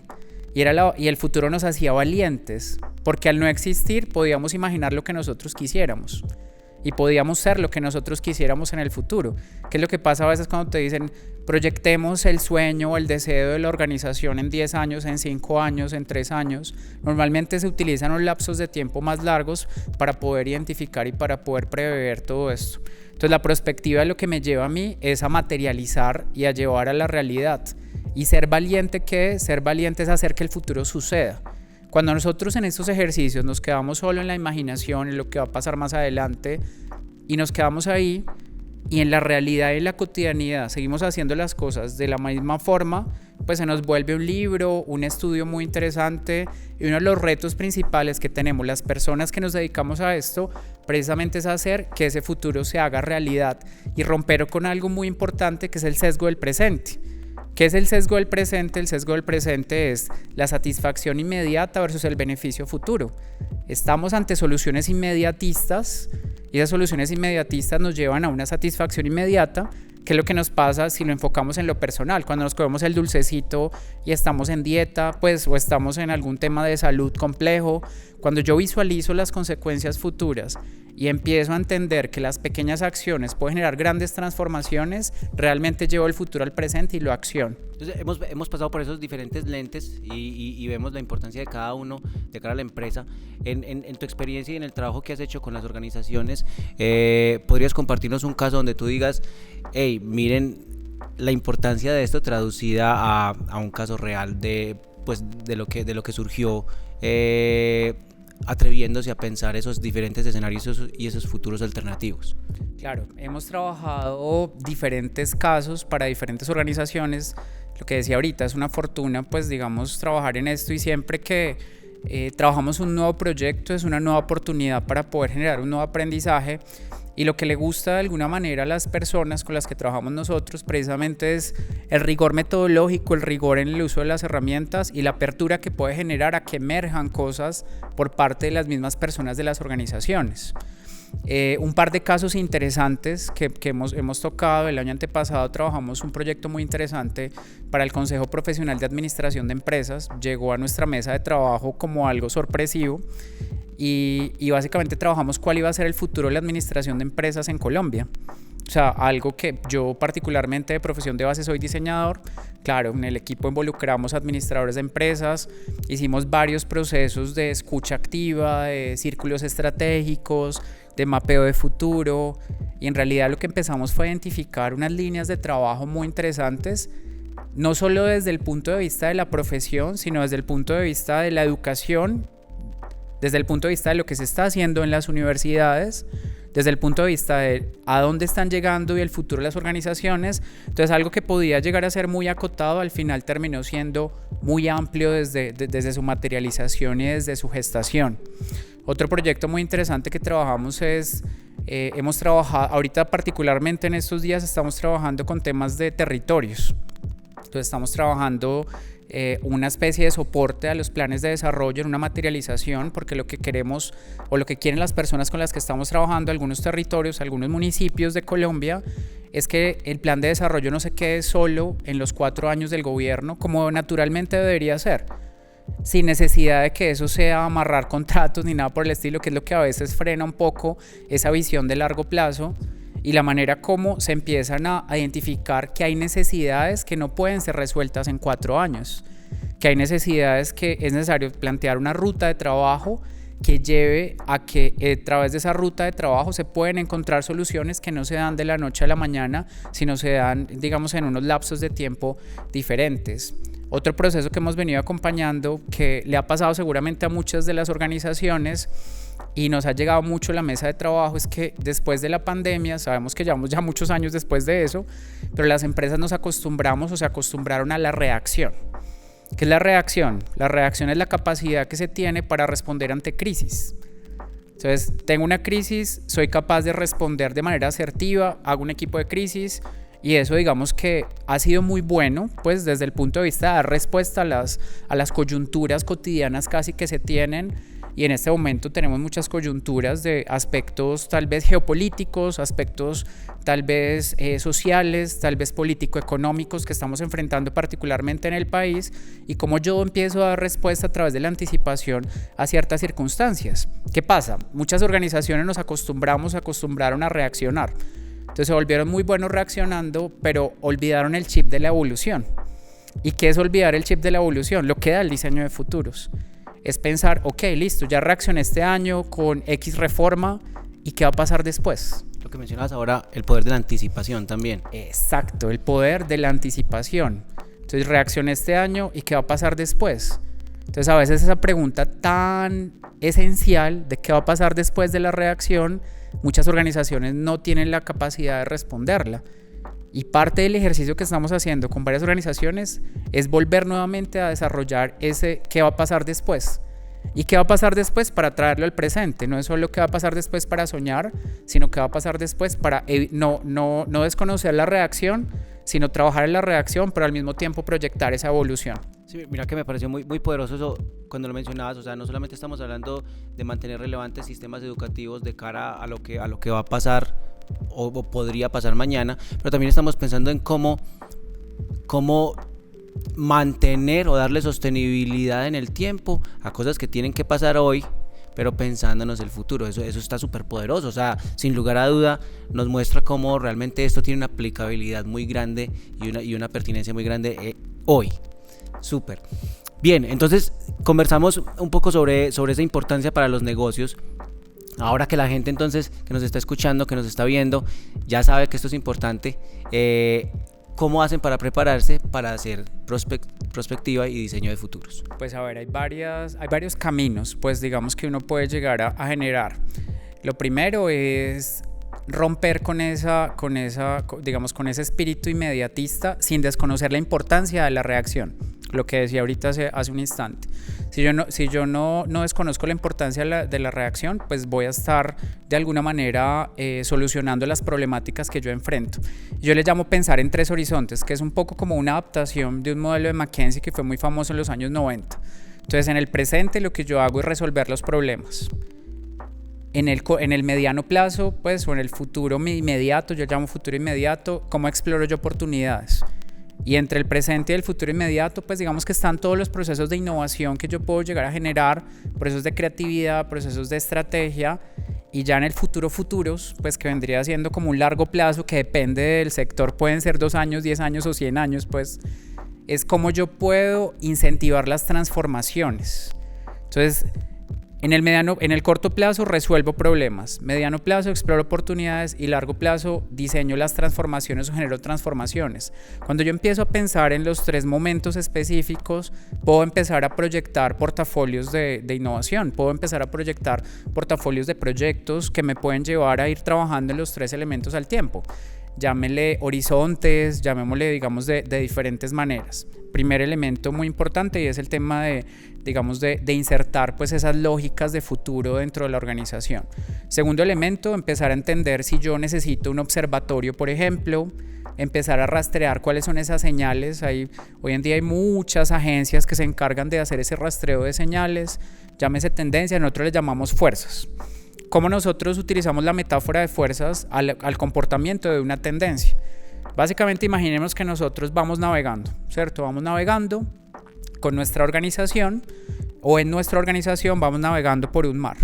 y el futuro nos hacía valientes, porque al no existir podíamos imaginar lo que nosotros quisiéramos y podíamos ser lo que nosotros quisiéramos en el futuro. ¿Qué es lo que pasa a veces cuando te dicen proyectemos el sueño o el deseo de la organización en 10 años, en 5 años, en 3 años? Normalmente se utilizan los lapsos de tiempo más largos para poder identificar y para poder prever todo esto. Entonces la perspectiva, lo que me lleva a mí es a materializar y a llevar a la realidad. Y ser valiente, ¿qué es? Ser valiente es hacer que el futuro suceda. Cuando nosotros en estos ejercicios nos quedamos solo en la imaginación, en lo que va a pasar más adelante, y nos quedamos ahí, y en la realidad y en la cotidianidad seguimos haciendo las cosas de la misma forma, pues se nos vuelve un libro, un estudio muy interesante, y uno de los retos principales que tenemos las personas que nos dedicamos a esto, precisamente es hacer que ese futuro se haga realidad y romper con algo muy importante que es el sesgo del presente. ¿Qué es el sesgo del presente? El sesgo del presente es la satisfacción inmediata versus el beneficio futuro. Estamos ante soluciones inmediatistas y esas soluciones inmediatistas nos llevan a una satisfacción inmediata, que es lo que nos pasa si lo enfocamos en lo personal. Cuando nos comemos el dulcecito y estamos en dieta, pues, o estamos en algún tema de salud complejo, cuando yo visualizo las consecuencias futuras y empiezo a entender que las pequeñas acciones pueden generar grandes transformaciones, realmente llevo el futuro al presente y lo acciono. Entonces hemos pasado por esos diferentes lentes y vemos la importancia de cada uno de cara a la empresa. En tu experiencia y en el trabajo que has hecho con las organizaciones, ¿podrías compartirnos un caso donde tú digas, hey, miren la importancia de esto traducida a un caso real de lo que surgió, atreviéndose a pensar esos diferentes escenarios y esos futuros alternativos? Claro, hemos trabajado diferentes casos para diferentes organizaciones. Lo que decía ahorita, es una fortuna, pues digamos, trabajar en esto, y siempre que trabajamos un nuevo proyecto es una nueva oportunidad para poder generar un nuevo aprendizaje. Y lo que le gusta de alguna manera a las personas con las que trabajamos nosotros precisamente es el rigor metodológico, el rigor en el uso de las herramientas y la apertura que puede generar a que emerjan cosas por parte de las mismas personas de las organizaciones. Un par de casos interesantes que hemos tocado. El año antepasado trabajamos un proyecto muy interesante para el Consejo Profesional de Administración de Empresas. Llegó a nuestra mesa de trabajo como algo sorpresivo. Y básicamente trabajamos cuál iba a ser el futuro de la administración de empresas en Colombia. O sea, algo que yo particularmente de profesión de base soy diseñador. Claro, en el equipo involucramos administradores de empresas, hicimos varios procesos de escucha activa, de círculos estratégicos, de mapeo de futuro, y en realidad lo que empezamos fue a identificar unas líneas de trabajo muy interesantes, no solo desde el punto de vista de la profesión, sino desde el punto de vista de la educación, desde el punto de vista de lo que se está haciendo en las universidades, desde el punto de vista de a dónde están llegando y el futuro de las organizaciones. Entonces algo que podía llegar a ser muy acotado, al final terminó siendo muy amplio desde su materialización y desde su gestación. Otro proyecto muy interesante que trabajamos es, hemos trabajado, ahorita particularmente en estos días estamos trabajando con temas de territorios. Entonces estamos trabajando una especie de soporte a los planes de desarrollo en una materialización, porque lo que queremos o lo que quieren las personas con las que estamos trabajando, algunos territorios, algunos municipios de Colombia, es que el plan de desarrollo no se quede solo en los 4 años del gobierno, como naturalmente debería ser, sin necesidad de que eso sea amarrar contratos ni nada por el estilo, que es lo que a veces frena un poco esa visión de largo plazo y la manera como se empiezan a identificar que hay necesidades que no pueden ser resueltas en 4 años, que hay necesidades que es necesario plantear una ruta de trabajo que lleve a que a través de esa ruta de trabajo se pueden encontrar soluciones que no se dan de la noche a la mañana, sino se dan, digamos, en unos lapsos de tiempo diferentes. Otro proceso que hemos venido acompañando, que le ha pasado seguramente a muchas de las organizaciones y nos ha llegado mucho a la mesa de trabajo, es que después de la pandemia, sabemos que llevamos ya muchos años después de eso, pero las empresas nos acostumbramos o se acostumbraron a la reacción. ¿Qué es la reacción? La reacción es la capacidad que se tiene para responder ante crisis. Entonces, tengo una crisis, soy capaz de responder de manera asertiva, hago un equipo de crisis, y eso, digamos, que ha sido muy bueno, pues desde el punto de vista de dar respuesta a las coyunturas cotidianas casi que se tienen, y en este momento tenemos muchas coyunturas de aspectos tal vez geopolíticos, aspectos tal vez sociales, tal vez político-económicos que estamos enfrentando particularmente en el país, y cómo yo empiezo a dar respuesta a través de la anticipación a ciertas circunstancias. ¿Qué pasa? Muchas organizaciones nos acostumbraron a reaccionar. Entonces se volvieron muy buenos reaccionando, pero olvidaron el chip de la evolución. ¿Y qué es olvidar el chip de la evolución? Lo que da el diseño de futuros. Es pensar, ok, listo, ya reaccioné este año con X reforma, ¿y qué va a pasar después? Lo que mencionabas ahora, el poder de la anticipación también. Exacto, el poder de la anticipación. Entonces reaccioné este año, ¿y qué va a pasar después? Entonces a veces esa pregunta tan esencial de qué va a pasar después de la reacción, muchas organizaciones no tienen la capacidad de responderla. Y parte del ejercicio que estamos haciendo con varias organizaciones es volver nuevamente a desarrollar ese qué va a pasar después. ¿Y qué va a pasar después para traerlo al presente? No es solo qué va a pasar después para soñar, sino qué va a pasar después para no desconocer la reacción, sino trabajar en la reacción, pero al mismo tiempo proyectar esa evolución. Sí, mira que me pareció muy, muy poderoso eso cuando lo mencionabas. O sea, no solamente estamos hablando de mantener relevantes sistemas educativos de cara a lo que va a pasar o podría pasar mañana, pero también estamos pensando en cómo mantener o darle sostenibilidad en el tiempo a cosas que tienen que pasar hoy, pero pensándonos el futuro. Eso está súper poderoso. O sea, sin lugar a duda nos muestra cómo realmente esto tiene una aplicabilidad muy grande y una pertinencia muy grande hoy. Súper. Bien, entonces conversamos un poco sobre esa importancia para los negocios. Ahora que la gente entonces que nos está escuchando, que nos está viendo, ya sabe que esto es importante, ¿cómo hacen para prepararse para hacer prospectiva y diseño de futuros? Pues a ver, hay varios caminos, pues digamos que uno puede llegar a generar. Lo primero es romper con ese espíritu inmediatista sin desconocer la importancia de la reacción, lo que decía ahorita hace un instante. Si yo no desconozco la importancia de la reacción, pues voy a estar de alguna manera solucionando las problemáticas que yo enfrento. Yo le llamo pensar en 3 horizontes, que es un poco como una adaptación de un modelo de McKinsey que fue muy famoso en los años 90. Entonces, en el presente lo que yo hago es resolver los problemas. En el mediano plazo, pues, o en el futuro inmediato, yo llamo futuro inmediato, ¿cómo exploro yo oportunidades? Y entre el presente y el futuro inmediato, pues digamos que están todos los procesos de innovación que yo puedo llegar a generar, procesos de creatividad, procesos de estrategia, y ya en el futuros, pues que vendría siendo como un largo plazo que depende del sector, pueden ser 2 años, 10 años o 100 años, pues es cómo yo puedo incentivar las transformaciones. Entonces, en el corto plazo resuelvo problemas, mediano plazo exploro oportunidades y largo plazo diseño las transformaciones o genero transformaciones. Cuando yo empiezo a pensar en los 3 momentos específicos, puedo empezar a proyectar portafolios de innovación, puedo empezar a proyectar portafolios de proyectos que me pueden llevar a ir trabajando en los 3 elementos al tiempo. Llámele horizontes, llamémosle, digamos, de diferentes maneras. Primer elemento muy importante y es el tema de insertar pues esas lógicas de futuro dentro de la organización. Segundo elemento, empezar a entender si yo necesito un observatorio, por ejemplo, empezar a rastrear cuáles son esas señales. Hoy en día hay muchas agencias que se encargan de hacer ese rastreo de señales, llámese tendencia, nosotros le llamamos fuerzas. ¿Cómo nosotros utilizamos la metáfora de fuerzas al comportamiento de una tendencia? Básicamente imaginemos que nosotros vamos navegando, ¿cierto? Vamos navegando con nuestra organización o en nuestra organización vamos navegando por un mar,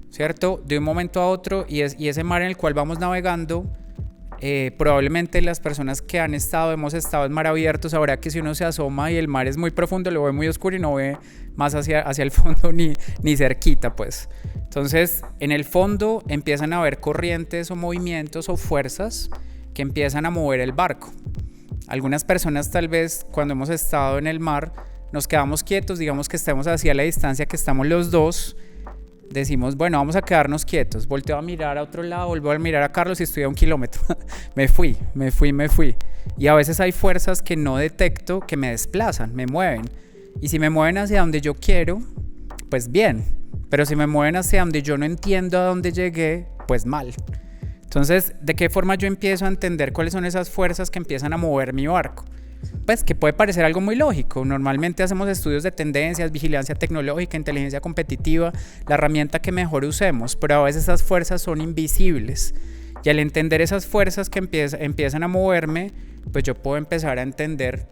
¿cierto? De un momento a otro y ese mar en el cual vamos navegando Probablemente las personas que hemos estado en mar abierto, sabrá que si uno se asoma y el mar es muy profundo, lo ve muy oscuro y no ve más hacia el fondo ni cerquita, pues. Entonces, en el fondo empiezan a haber corrientes o movimientos o fuerzas que empiezan a mover el barco. Algunas personas tal vez cuando hemos estado en el mar nos quedamos quietos, digamos que estemos hacia la distancia que estamos los dos, decimos, bueno, vamos a quedarnos quietos, volteo a mirar a otro lado, vuelvo a mirar a Carlos y estoy a 1 kilómetro, me fui. Y a veces hay fuerzas que no detecto que me desplazan, me mueven. Y si me mueven hacia donde yo quiero, pues bien. Pero si me mueven hacia donde yo no entiendo a dónde llegué, pues mal. Entonces, ¿de qué forma yo empiezo a entender cuáles son esas fuerzas que empiezan a mover mi barco? Pues que puede parecer algo muy lógico. Normalmente hacemos estudios de tendencias, vigilancia tecnológica, inteligencia competitiva, la herramienta que mejor usemos, pero a veces esas fuerzas son invisibles. Y al entender esas fuerzas que empiezan a moverme, pues yo puedo empezar a entender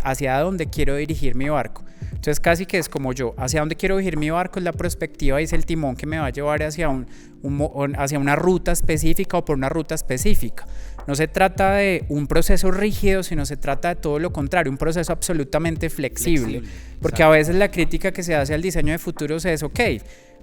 hacia dónde quiero dirigir mi barco. Entonces casi que es como yo, hacia dónde quiero dirigir mi barco es la perspectiva y es el timón que me va a llevar hacia una ruta específica o por una ruta específica. No se trata de un proceso rígido, sino se trata de todo lo contrario, un proceso absolutamente flexible. Porque a veces la crítica que se hace al diseño de futuros es, ok,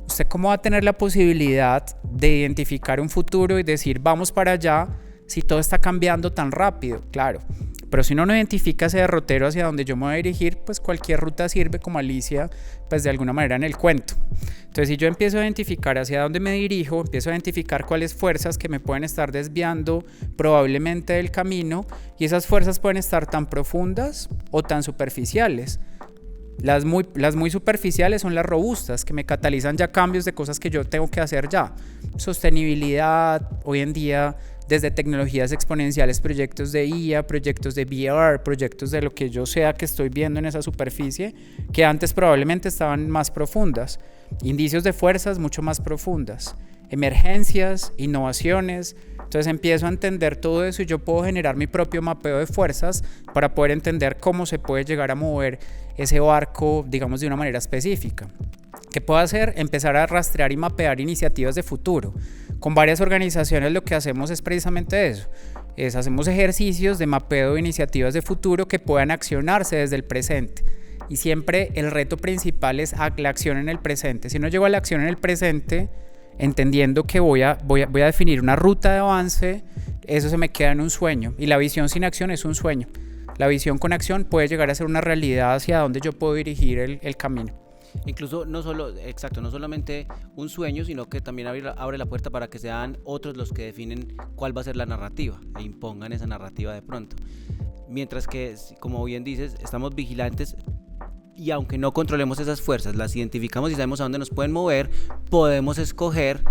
¿usted cómo va a tener la posibilidad de identificar un futuro y decir vamos para allá si todo está cambiando tan rápido? Claro, pero si uno no identifica ese derrotero hacia donde yo me voy a dirigir, pues cualquier ruta sirve como Alicia, pues de alguna manera en el cuento. Entonces si yo empiezo a identificar hacia dónde me dirijo, empiezo a identificar cuáles fuerzas que me pueden estar desviando probablemente del camino, y esas fuerzas pueden estar tan profundas o tan superficiales. Las muy superficiales son las robustas, que me catalizan ya cambios de cosas que yo tengo que hacer ya. Sostenibilidad, hoy en día desde tecnologías exponenciales, proyectos de IA, proyectos de VR, proyectos de lo que yo sea que estoy viendo en esa superficie, que antes probablemente estaban más profundas. Indicios de fuerzas mucho más profundas. Emergencias, innovaciones. Entonces empiezo a entender todo eso y yo puedo generar mi propio mapeo de fuerzas para poder entender cómo se puede llegar a mover ese barco, digamos, de una manera específica. ¿Qué puedo hacer? Empezar a rastrear y mapear iniciativas de futuro. Con varias organizaciones lo que hacemos es precisamente eso. Hacemos ejercicios de mapeo de iniciativas de futuro que puedan accionarse desde el presente. Y siempre el reto principal es la acción en el presente. Si no llego a la acción en el presente, entendiendo que voy a definir una ruta de avance, eso se me queda en un sueño. Y la visión sin acción es un sueño. La visión con acción puede llegar a ser una realidad hacia donde yo puedo dirigir el camino. Incluso no solamente un sueño, sino que también abre la puerta para que sean otros los que definen cuál va a ser la narrativa e impongan esa narrativa de pronto. Mientras que, como bien dices, estamos vigilantes y aunque no controlemos esas fuerzas, las identificamos y sabemos a dónde nos pueden mover, podemos escoger,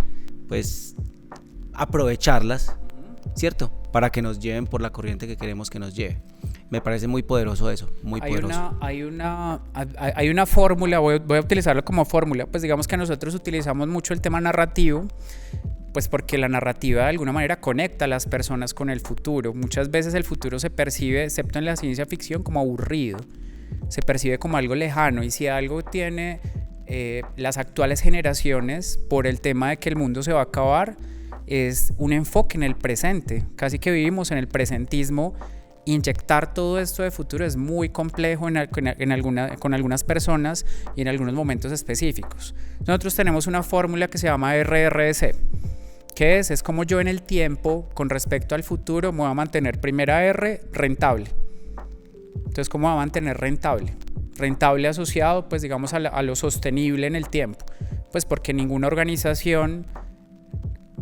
pues, aprovecharlas, ¿cierto? Para que nos lleven por la corriente que queremos que nos lleve. Me parece muy poderoso eso, muy poderoso. Hay una fórmula, voy a utilizarlo como fórmula, pues digamos que nosotros utilizamos mucho el tema narrativo, pues porque la narrativa de alguna manera conecta a las personas con el futuro. Muchas veces el futuro se percibe, excepto en la ciencia ficción, como aburrido, se percibe como algo lejano, y si algo tiene las actuales generaciones por el tema de que el mundo se va a acabar, es un enfoque en el presente. Casi que vivimos en el presentismo. Inyectar todo esto de futuro es muy complejo con algunas personas y en algunos momentos específicos. Nosotros tenemos una fórmula que se llama RRC. ¿Qué es? Es como yo en el tiempo, con respecto al futuro, me voy a mantener, primera R, rentable. Entonces, ¿cómo voy a mantener rentable? Rentable asociado, pues digamos, a lo sostenible en el tiempo. Pues porque ninguna organización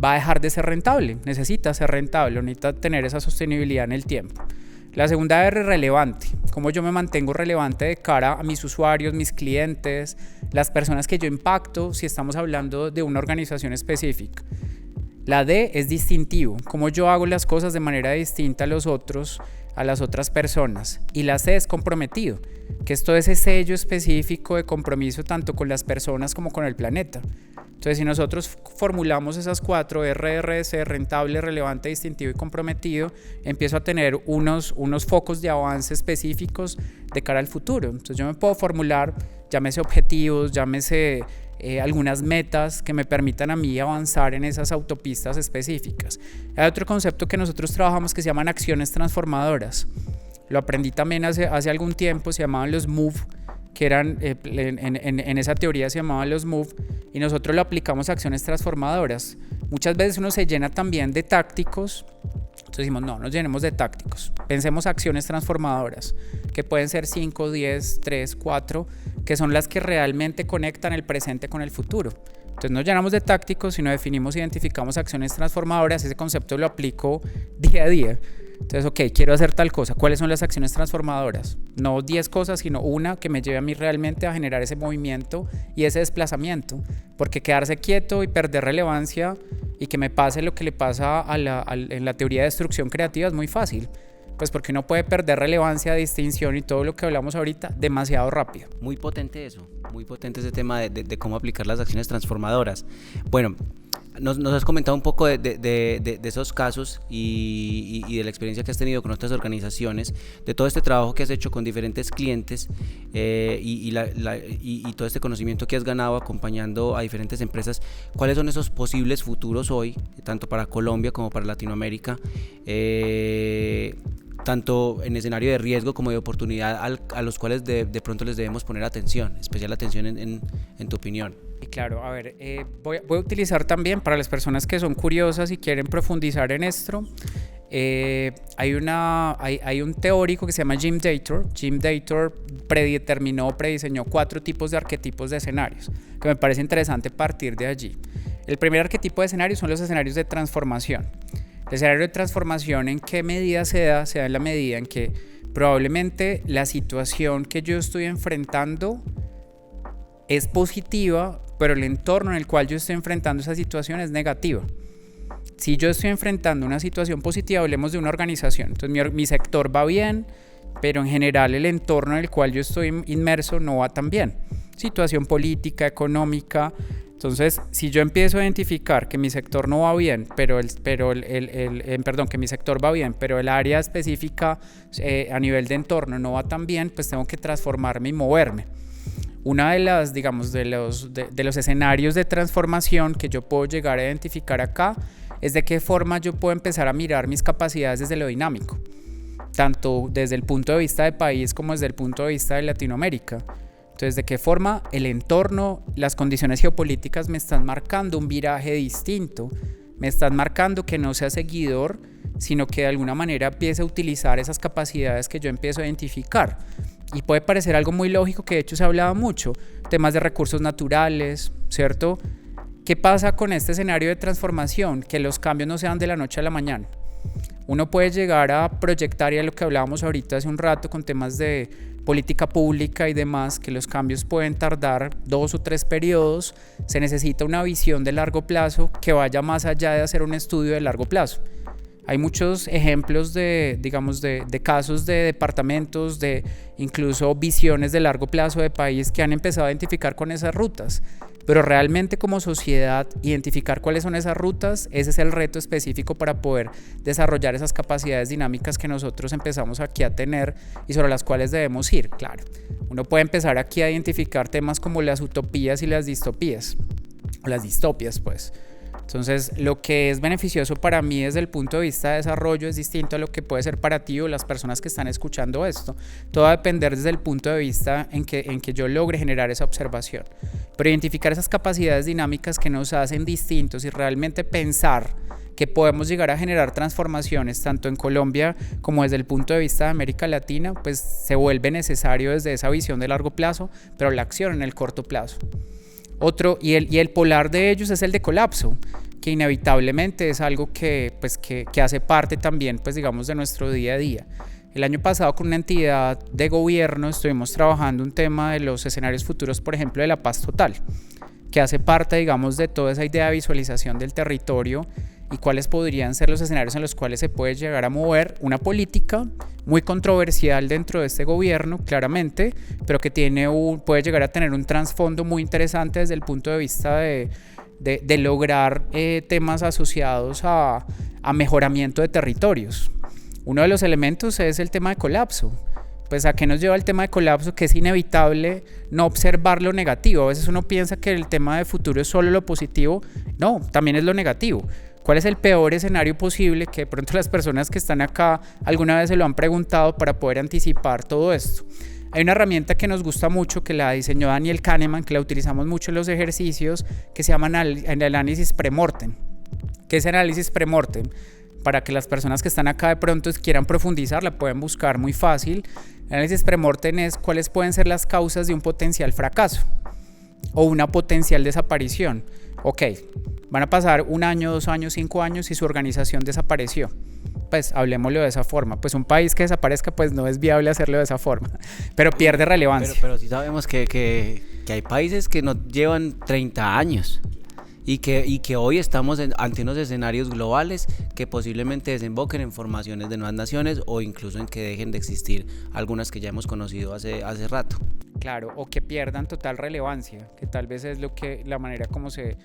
va a dejar de ser rentable, necesita ser rentable, necesita tener esa sostenibilidad en el tiempo. La segunda R, relevante. ¿Cómo yo me mantengo relevante de cara a mis usuarios, mis clientes, las personas que yo impacto, si estamos hablando de una organización específica? La D es distintivo. ¿Cómo yo hago las cosas de manera distinta a los otros, a las otras personas? Y la C es comprometido, que es todo ese sello específico de compromiso tanto con las personas como con el planeta. Entonces, si nosotros formulamos esas 4, RRC, rentable, relevante, distintivo y comprometido, empiezo a tener unos focos de avance específicos de cara al futuro. Entonces, yo me puedo formular, llámese objetivos, llámese algunas metas que me permitan a mí avanzar en esas autopistas específicas. Hay otro concepto que nosotros trabajamos que se llaman acciones transformadoras. Lo aprendí también hace algún tiempo, se llamaban los MOVE, que eran, en esa teoría se llamaban los MOVE, y nosotros lo aplicamos a acciones transformadoras. Muchas veces uno se llena también de tácticos, entonces decimos, no nos llenemos de tácticos, pensemos acciones transformadoras, que pueden ser 5, 10, 3, 4, que son las que realmente conectan el presente con el futuro. Entonces no llenamos de tácticos, sino definimos, identificamos acciones transformadoras. Ese concepto lo aplico día a día. Entonces, ok, quiero hacer tal cosa. ¿Cuáles son las acciones transformadoras? No 10 cosas, sino una que me lleve a mí realmente a generar ese movimiento y ese desplazamiento. Porque quedarse quieto y perder relevancia y que me pase lo que le pasa en la teoría de destrucción creativa es muy fácil. Pues porque uno puede perder relevancia, distinción y todo lo que hablamos ahorita demasiado rápido. Muy potente eso, muy potente ese tema de cómo aplicar las acciones transformadoras. Bueno, nos has comentado un poco de esos casos y de la experiencia que has tenido con otras organizaciones, de todo este trabajo que has hecho con diferentes clientes y todo este conocimiento que has ganado acompañando a diferentes empresas. ¿Cuáles son esos posibles futuros hoy, tanto para Colombia como para Latinoamérica? Tanto en escenario de riesgo como de oportunidad a los cuales de pronto les debemos poner atención, especial atención en tu opinión. Claro, a ver, voy a utilizar también para las personas que son curiosas y quieren profundizar en esto, hay un teórico que se llama Jim Dator. Jim Dator prediseñó 4 tipos de arquetipos de escenarios, que me parece interesante partir de allí. El primer arquetipo de escenario son los escenarios de transformación. El escenario de transformación, ¿en qué medida se da? Se da en la medida en que probablemente la situación que yo estoy enfrentando es positiva, pero el entorno en el cual yo estoy enfrentando esa situación es negativa. Si yo estoy enfrentando una situación positiva, hablemos de una organización. Entonces mi sector va bien, pero en general el entorno en el cual yo estoy inmerso no va tan bien. Situación política, económica. Entonces, si yo empiezo a identificar que mi sector no va bien, que mi sector va bien, pero el área específica a nivel de entorno no va tan bien, pues tengo que transformarme y moverme. Una de las, digamos, de los escenarios de transformación que yo puedo llegar a identificar acá es de qué forma yo puedo empezar a mirar mis capacidades desde lo dinámico, tanto desde el punto de vista de país como desde el punto de vista de Latinoamérica. Entonces, ¿de qué forma el entorno, las condiciones geopolíticas me están marcando un viraje distinto? Me están marcando que no sea seguidor, sino que de alguna manera empiece a utilizar esas capacidades que yo empiezo a identificar. Y puede parecer algo muy lógico, que de hecho se ha hablado mucho, temas de recursos naturales, ¿cierto? ¿Qué pasa con este escenario de transformación? Que los cambios no se dan de la noche a la mañana. Uno puede llegar a proyectar, y a lo que hablábamos ahorita hace un rato con temas de política pública y demás, que los cambios pueden tardar 2 o 3 periodos. Se necesita una visión de largo plazo que vaya más allá de hacer un estudio de largo plazo. Hay muchos ejemplos de casos de departamentos, de incluso visiones de largo plazo de país que han empezado a identificar con esas rutas. Pero realmente como sociedad, identificar cuáles son esas rutas, ese es el reto específico para poder desarrollar esas capacidades dinámicas que nosotros empezamos aquí a tener y sobre las cuales debemos ir. Claro, uno puede empezar aquí a identificar temas como las utopías y las distopías, o las distopias pues. Entonces, lo que es beneficioso para mí desde el punto de vista de desarrollo es distinto a lo que puede ser para ti o las personas que están escuchando esto. Todo va a depender desde el punto de vista en que yo logre generar esa observación. Pero identificar esas capacidades dinámicas que nos hacen distintos y realmente pensar que podemos llegar a generar transformaciones tanto en Colombia como desde el punto de vista de América Latina, pues se vuelve necesario desde esa visión de largo plazo, pero la acción en el corto plazo. Otro, y el polar de ellos es el de colapso, que inevitablemente es algo que hace parte también, pues digamos, de nuestro día a día. El año pasado con una entidad de gobierno estuvimos trabajando un tema de los escenarios futuros, por ejemplo, de la paz total, que hace parte, digamos, de toda esa idea de visualización del territorio y cuáles podrían ser los escenarios en los cuales se puede llegar a mover una política muy controversial dentro de este gobierno, claramente, pero que puede llegar a tener un trasfondo muy interesante desde el punto de vista de lograr temas asociados a mejoramiento de territorios. Uno de los elementos es el tema de colapso. Pues a qué nos lleva el tema de colapso, que es inevitable no observar lo negativo. A veces uno piensa que el tema de futuro es solo lo positivo. No, también es lo negativo. ¿Cuál es el peor escenario posible? Que de pronto las personas que están acá alguna vez se lo han preguntado para poder anticipar todo esto. Hay una herramienta que nos gusta mucho, que la diseñó Daniel Kahneman, que la utilizamos mucho en los ejercicios, que se llama el análisis premortem. ¿Qué es análisis premortem? Para que las personas que están acá de pronto quieran profundizar, la pueden buscar muy fácil. El análisis premortem es cuáles pueden ser las causas de un potencial fracaso o una potencial desaparición. Ok, van a pasar 1 año, 2 años, 5 años y su organización desapareció. Pues hablemoslo de esa forma. Pues un país que desaparezca, pues no es viable hacerlo de esa forma, pero pierde relevancia. Pero sí sabemos que hay países que nos llevan 30 años. Y que hoy estamos ante unos escenarios globales que posiblemente desemboquen en formaciones de nuevas naciones o incluso en que dejen de existir algunas que ya hemos conocido hace rato. Claro, o que pierdan total relevancia, que tal vez es la manera como se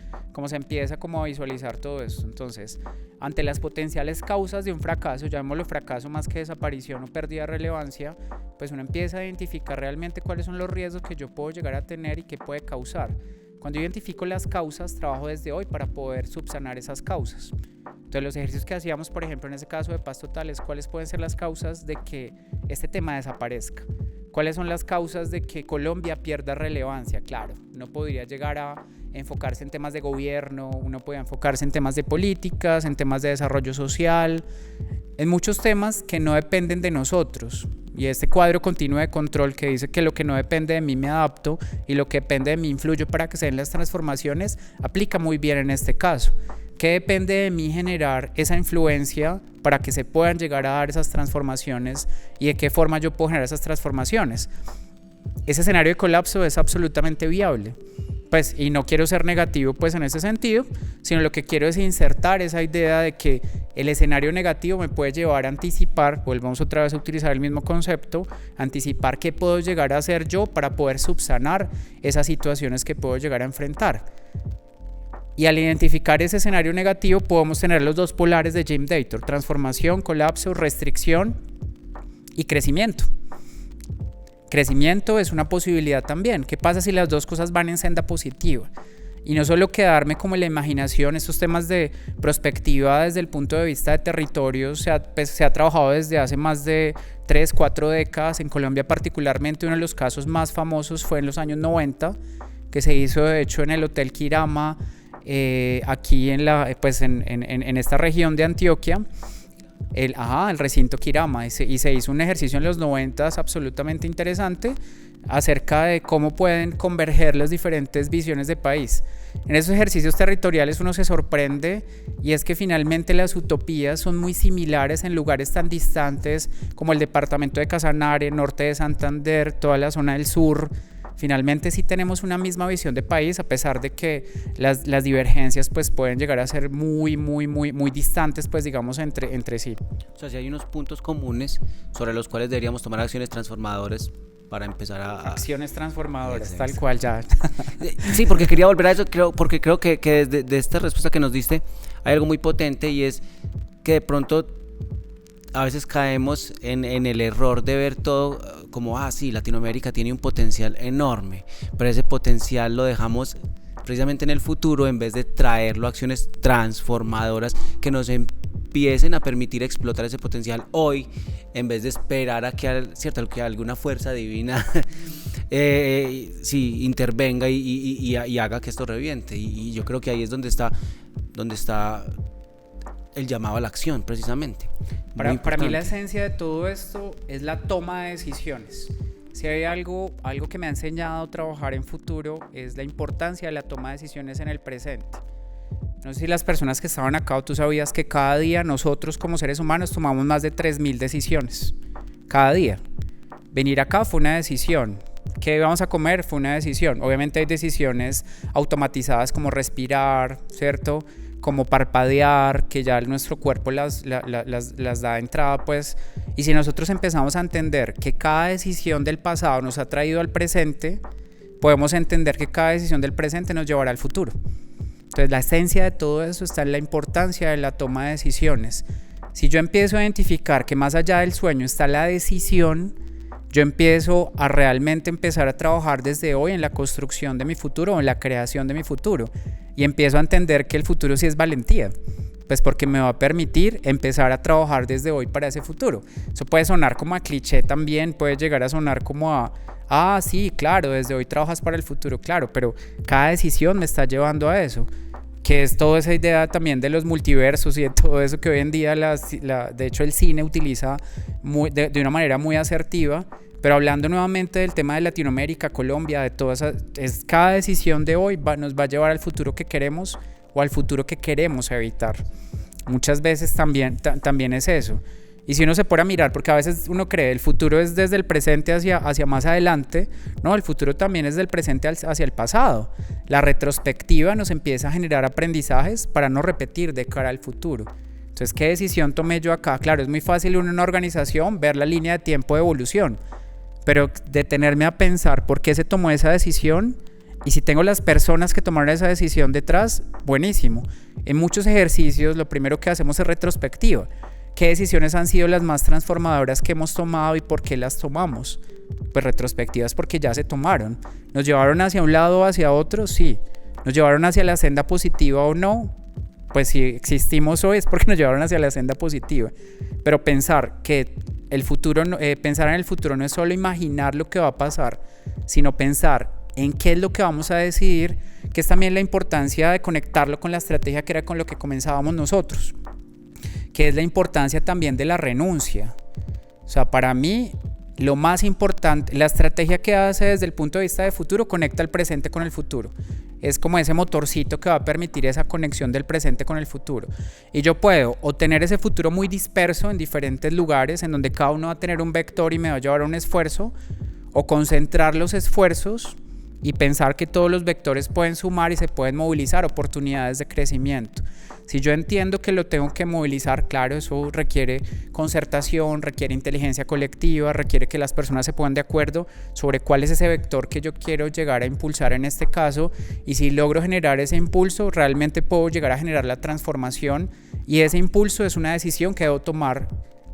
empieza como a visualizar todo esto. Entonces, ante las potenciales causas de un fracaso, llamémoslo fracaso más que desaparición o pérdida de relevancia, pues uno empieza a identificar realmente cuáles son los riesgos que yo puedo llegar a tener y qué puede causar. Cuando identifico las causas, trabajo desde hoy para poder subsanar esas causas. Entonces, los ejercicios que hacíamos, por ejemplo, en ese caso de paz total, es cuáles pueden ser las causas de que este tema desaparezca. ¿Cuáles son las causas de que Colombia pierda relevancia? Claro, uno podría llegar a enfocarse en temas de gobierno, uno podría enfocarse en temas de políticas, en temas de desarrollo social, en muchos temas que no dependen de nosotros. Y este cuadro continuo de control que dice que lo que no depende de mí me adapto y lo que depende de mí influyo para que se den las transformaciones, aplica muy bien en este caso. ¿Qué depende de mí generar esa influencia para que se puedan llegar a dar esas transformaciones y de qué forma yo puedo generar esas transformaciones? Ese escenario de colapso es absolutamente viable. Pues, y no quiero ser negativo pues en ese sentido, sino lo que quiero es insertar esa idea de que el escenario negativo me puede llevar a anticipar, volvamos otra vez a utilizar el mismo concepto, anticipar qué puedo llegar a hacer yo para poder subsanar esas situaciones que puedo llegar a enfrentar. Y al identificar ese escenario negativo podemos tener los dos polares de Jim Dator: transformación, colapso, restricción y crecimiento. Crecimiento es una posibilidad también. ¿Qué pasa si las dos cosas van en senda positiva? Y no solo quedarme como en la imaginación. Estos temas de prospectiva desde el punto de vista de territorios se ha trabajado desde hace más de 3, 4 décadas. En Colombia particularmente uno de los casos más famosos fue en los años 90, que se hizo de hecho en el Hotel Kirama, aquí en esta región de Antioquia. El recinto Kirama, y se hizo un ejercicio en los 90 absolutamente interesante acerca de cómo pueden converger las diferentes visiones de país. En esos ejercicios territoriales uno se sorprende, y es que finalmente las utopías son muy similares en lugares tan distantes como el departamento de Casanare, norte de Santander, toda la zona del sur. Finalmente sí tenemos una misma visión de país, a pesar de que las divergencias pues pueden llegar a ser muy distantes, pues digamos entre sí. O sea, si hay unos puntos comunes sobre los cuales deberíamos tomar acciones transformadoras para empezar a... Acciones transformadoras, tal cual ya. Sí, porque quería volver a eso, porque creo que desde esta respuesta que nos diste hay algo muy potente, y es que de pronto a veces caemos en el error de ver todo como, sí, Latinoamérica tiene un potencial enorme, pero ese potencial lo dejamos precisamente en el futuro, en vez de traerlo a acciones transformadoras que nos empiecen a permitir explotar ese potencial hoy, en vez de esperar a que alguna fuerza divina intervenga y haga que esto reviente. Y yo creo que ahí es donde está el llamado a la acción, precisamente. Para mí la esencia de todo esto es la toma de decisiones. Si hay algo que me ha enseñado a trabajar en futuro, es la importancia de la toma de decisiones en el presente. No sé si las personas que estaban acá o tú sabías que cada día nosotros como seres humanos tomamos más de 3.000 decisiones. Cada día. Venir acá fue una decisión. ¿Qué vamos a comer? Fue una decisión. Obviamente hay decisiones automatizadas como respirar, ¿cierto? Como parpadear, que ya nuestro cuerpo las da de entrada, pues. Y si nosotros empezamos a entender que cada decisión del pasado nos ha traído al presente, podemos entender que cada decisión del presente nos llevará al futuro. Entonces la esencia de todo eso está en la importancia de la toma de decisiones. Si yo empiezo a identificar que más allá del sueño está la decisión, yo empiezo a realmente empezar a trabajar desde hoy en la construcción de mi futuro o en la creación de mi futuro. Y empiezo a entender que el futuro sí es valentía, pues porque me va a permitir empezar a trabajar desde hoy para ese futuro. Eso puede sonar como a cliché también, puede llegar a sonar como a, sí, claro, desde hoy trabajas para el futuro, claro, pero cada decisión me está llevando a eso, que es toda esa idea también de los multiversos y de todo eso que hoy en día, de hecho el cine utiliza de una manera muy asertiva. Pero hablando nuevamente del tema de Latinoamérica, Colombia, de todas esas, cada decisión de hoy nos va a llevar al futuro que queremos o al futuro que queremos evitar. Muchas veces también es eso. Y si uno se pone a mirar, porque a veces uno cree el futuro es desde el presente hacia más adelante, no, el futuro también es del presente hacia el pasado. La retrospectiva nos empieza a generar aprendizajes para no repetir de cara al futuro. Entonces, ¿qué decisión tomé yo acá? Claro, es muy fácil en una organización ver la línea de tiempo de evolución, pero detenerme a pensar por qué se tomó esa decisión y si tengo las personas que tomaron esa decisión detrás, buenísimo. En muchos ejercicios lo primero que hacemos es retrospectiva. ¿Qué decisiones han sido las más transformadoras que hemos tomado y por qué las tomamos? Pues retrospectivas porque ya se tomaron. ¿Nos llevaron hacia un lado o hacia otro? Sí. ¿Nos llevaron hacia la senda positiva o no? Pues si existimos hoy es porque nos llevaron hacia la senda positiva. Pero pensar que pensar en el futuro no es solo imaginar lo que va a pasar, sino pensar en qué es lo que vamos a decidir, que es también la importancia de conectarlo con la estrategia que era con lo que comenzábamos nosotros, que es la importancia también de la renuncia. O sea, para mí lo más importante, la estrategia que hace desde el punto de vista de futuro conecta el presente con el futuro. Es como ese motorcito que va a permitir esa conexión del presente con el futuro. Y yo puedo o tener ese futuro muy disperso en diferentes lugares, en donde cada uno va a tener un vector y me va a llevar a un esfuerzo, o concentrar los esfuerzos y pensar que todos los vectores pueden sumar y se pueden movilizar oportunidades de crecimiento. Si yo entiendo que lo tengo que movilizar, claro, eso requiere concertación, requiere inteligencia colectiva, requiere que las personas se pongan de acuerdo sobre cuál es ese vector que yo quiero llegar a impulsar en este caso, y si logro generar ese impulso, realmente puedo llegar a generar la transformación, y ese impulso es una decisión que debo tomar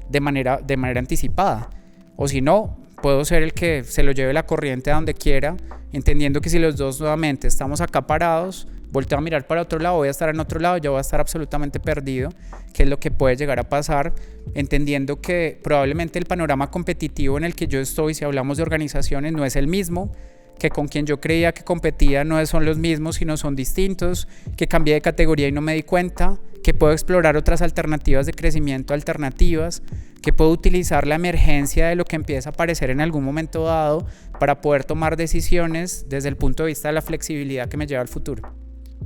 de manera anticipada, o si no, puedo ser el que se lo lleve la corriente a donde quiera, entendiendo que si los dos nuevamente estamos acá parados, volteo a mirar para otro lado, voy a estar en otro lado, yo voy a estar absolutamente perdido, que es lo que puede llegar a pasar, entendiendo que probablemente el panorama competitivo en el que yo estoy, si hablamos de organizaciones, no es el mismo, que con quien yo creía que competía no son los mismos, sino son distintos, que cambié de categoría y no me di cuenta, que puedo explorar otras alternativas de crecimiento alternativas, que puedo utilizar la emergencia de lo que empieza a aparecer en algún momento dado para poder tomar decisiones desde el punto de vista de la flexibilidad que me lleva al futuro.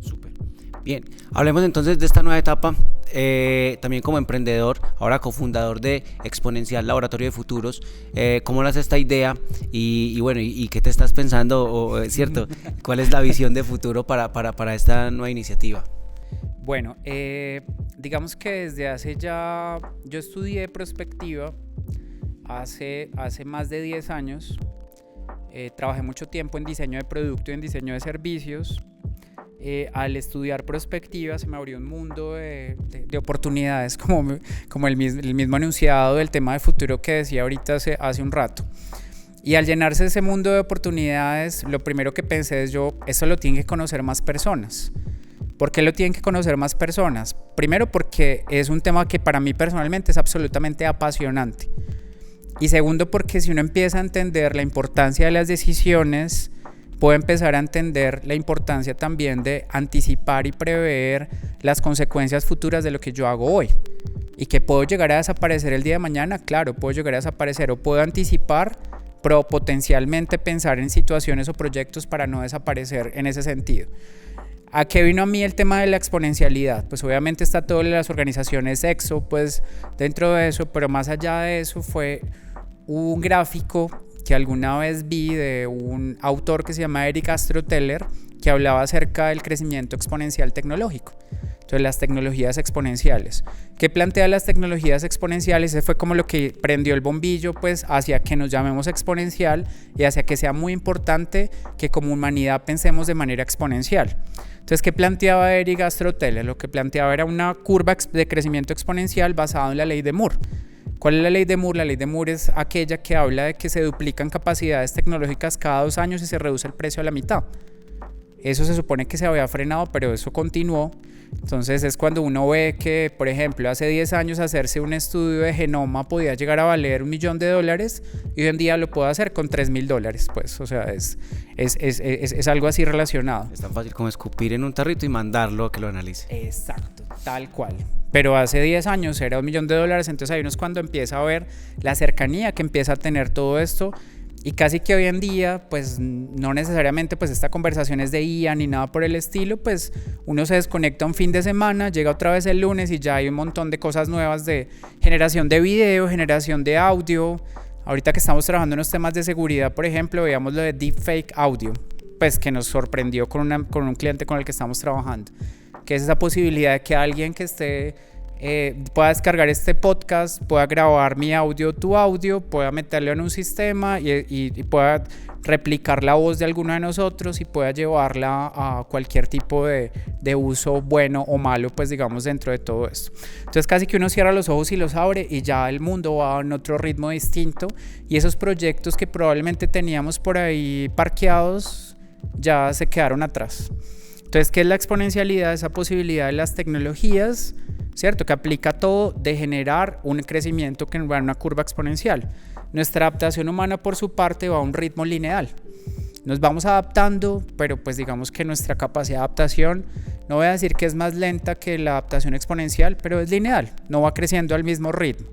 Súper. Bien, hablemos entonces de esta nueva etapa, también como emprendedor, ahora cofundador de Exponencial Laboratorio de Futuros. ¿Cómo nace esta idea? Y bueno, ¿y qué te estás pensando? ¿Cierto? ¿Cuál es la visión de futuro para esta nueva iniciativa? Bueno, digamos que desde hace ya, yo estudié prospectiva hace más de 10 años, trabajé mucho tiempo en diseño de producto y en diseño de servicios. Al estudiar prospectiva se me abrió un mundo de oportunidades, como el mismo enunciado del tema de futuro que decía ahorita hace un rato. Y al llenarse ese mundo de oportunidades, lo primero que pensé es eso lo tienen que conocer más personas. ¿Por qué lo tienen que conocer más personas? Primero porque es un tema que para mí personalmente es absolutamente apasionante. Y segundo porque si uno empieza a entender la importancia de las decisiones, puedo empezar a entender la importancia también de anticipar y prever las consecuencias futuras de lo que yo hago hoy. Y que puedo llegar a desaparecer el día de mañana, claro, puedo llegar a desaparecer, o puedo anticipar, pero potencialmente pensar en situaciones o proyectos para no desaparecer en ese sentido. ¿A qué vino a mí el tema de la exponencialidad? Pues obviamente está todo de las organizaciones EXO, pues dentro de eso, pero más allá de eso fue un gráfico que alguna vez vi de un autor que se llama Eric Astroteller, que hablaba acerca del crecimiento exponencial tecnológico. Entonces, las tecnologías exponenciales. ¿Qué plantea las tecnologías exponenciales? Ese fue como lo que prendió el bombillo, pues, hacia que nos llamemos exponencial y hacia que sea muy importante que como humanidad pensemos de manera exponencial. Entonces, ¿qué planteaba Eric Astroteller? Lo que planteaba era una curva de crecimiento exponencial basado en la ley de Moore. ¿Cuál es la ley de Moore? La ley de Moore es aquella que habla de que se duplican capacidades tecnológicas cada 2 años y se reduce el precio a la mitad. Eso se supone que se había frenado, pero eso continuó. Entonces es cuando uno ve que, por ejemplo, hace 10 años hacerse un estudio de genoma podía llegar a valer $1 millón y hoy en día lo puede hacer con $3,000, pues, o sea, es algo así relacionado. Es tan fácil como escupir en un tarrito y mandarlo a que lo analice. Exacto, tal cual. Pero hace 10 años era $1 millón, entonces ahí uno es cuando empieza a ver la cercanía que empieza a tener todo esto. Y casi que hoy en día, pues no necesariamente pues esta conversación es de IA ni nada por el estilo, pues uno se desconecta un fin de semana, llega otra vez el lunes y ya hay un montón de cosas nuevas de generación de video, generación de audio. Ahorita que estamos trabajando en los temas de seguridad, por ejemplo, veamos lo de deepfake audio, pues que nos sorprendió con un cliente con el que estamos trabajando, que es esa posibilidad de que alguien que esté... pueda descargar este podcast, pueda grabar mi audio, tu audio, pueda meterlo en un sistema y pueda replicar la voz de alguno de nosotros y pueda llevarla a cualquier tipo de uso bueno o malo, pues digamos, dentro de todo esto. Entonces casi que uno cierra los ojos y los abre y ya el mundo va en otro ritmo distinto y esos proyectos que probablemente teníamos por ahí parqueados ya se quedaron atrás. Entonces, ¿qué es la exponencialidad? Esa posibilidad de las tecnologías, ¿cierto? Que aplica todo de generar un crecimiento que va en una curva exponencial. Nuestra adaptación humana, por su parte, va a un ritmo lineal. Nos vamos adaptando, pero pues digamos que nuestra capacidad de adaptación, no voy a decir que es más lenta que la adaptación exponencial, pero es lineal, no va creciendo al mismo ritmo.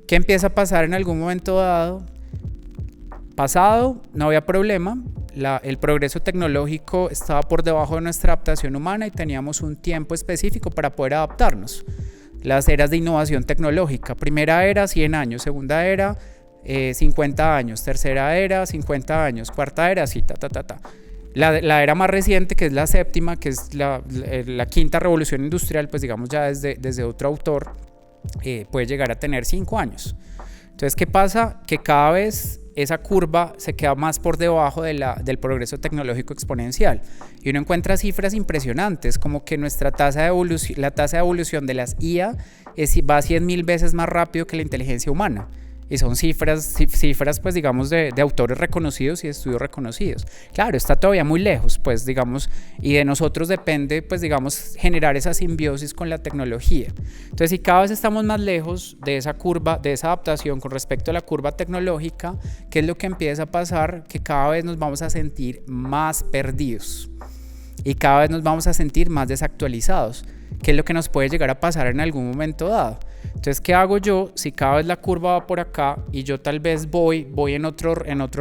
¿Qué empieza a pasar en algún momento dado? Pasado, no había problema. El progreso tecnológico estaba por debajo de nuestra adaptación humana y teníamos un tiempo específico para poder adaptarnos. Las eras de innovación tecnológica: primera era 100 años, segunda era 50 años, tercera era 50 años, cuarta era así, La era más reciente, que es la séptima, que es la quinta revolución industrial, pues digamos ya desde otro autor, puede llegar a tener 5 años. Entonces, ¿qué pasa? Que cada vez esa curva se queda más por debajo del progreso tecnológico exponencial y uno encuentra cifras impresionantes, como que nuestra la tasa de evolución de las IA va 100,000 veces más rápido que la inteligencia humana. Y son cifras pues digamos de autores reconocidos y de estudios reconocidos. Claro, está todavía muy lejos, pues digamos, y de nosotros depende, pues digamos, generar esa simbiosis con la tecnología. Entonces, si cada vez estamos más lejos de esa curva, de esa adaptación con respecto a la curva tecnológica, ¿qué es lo que empieza a pasar? Que cada vez nos vamos a sentir más perdidos y cada vez nos vamos a sentir más desactualizados, que es lo que nos puede llegar a pasar en algún momento dado. Entonces, ¿qué hago yo si cada vez la curva va por acá y yo tal vez voy en otro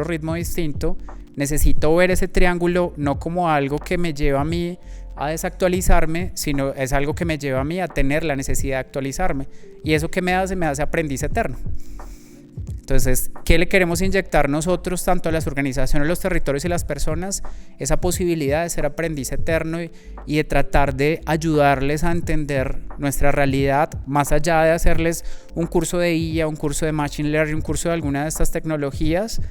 ritmo distinto? Necesito ver ese triángulo no como algo que me lleva a mí a desactualizarme, sino es algo que me lleva a mí a tener la necesidad de actualizarme. Y eso que me hace aprendiz eterno. Entonces, ¿qué le queremos inyectar nosotros tanto a las organizaciones, los territorios y las personas? Esa posibilidad de ser aprendiz eterno y de tratar de ayudarles a entender nuestra realidad, más allá de hacerles un curso de IA, un curso de Machine Learning, un curso de alguna de estas tecnologías,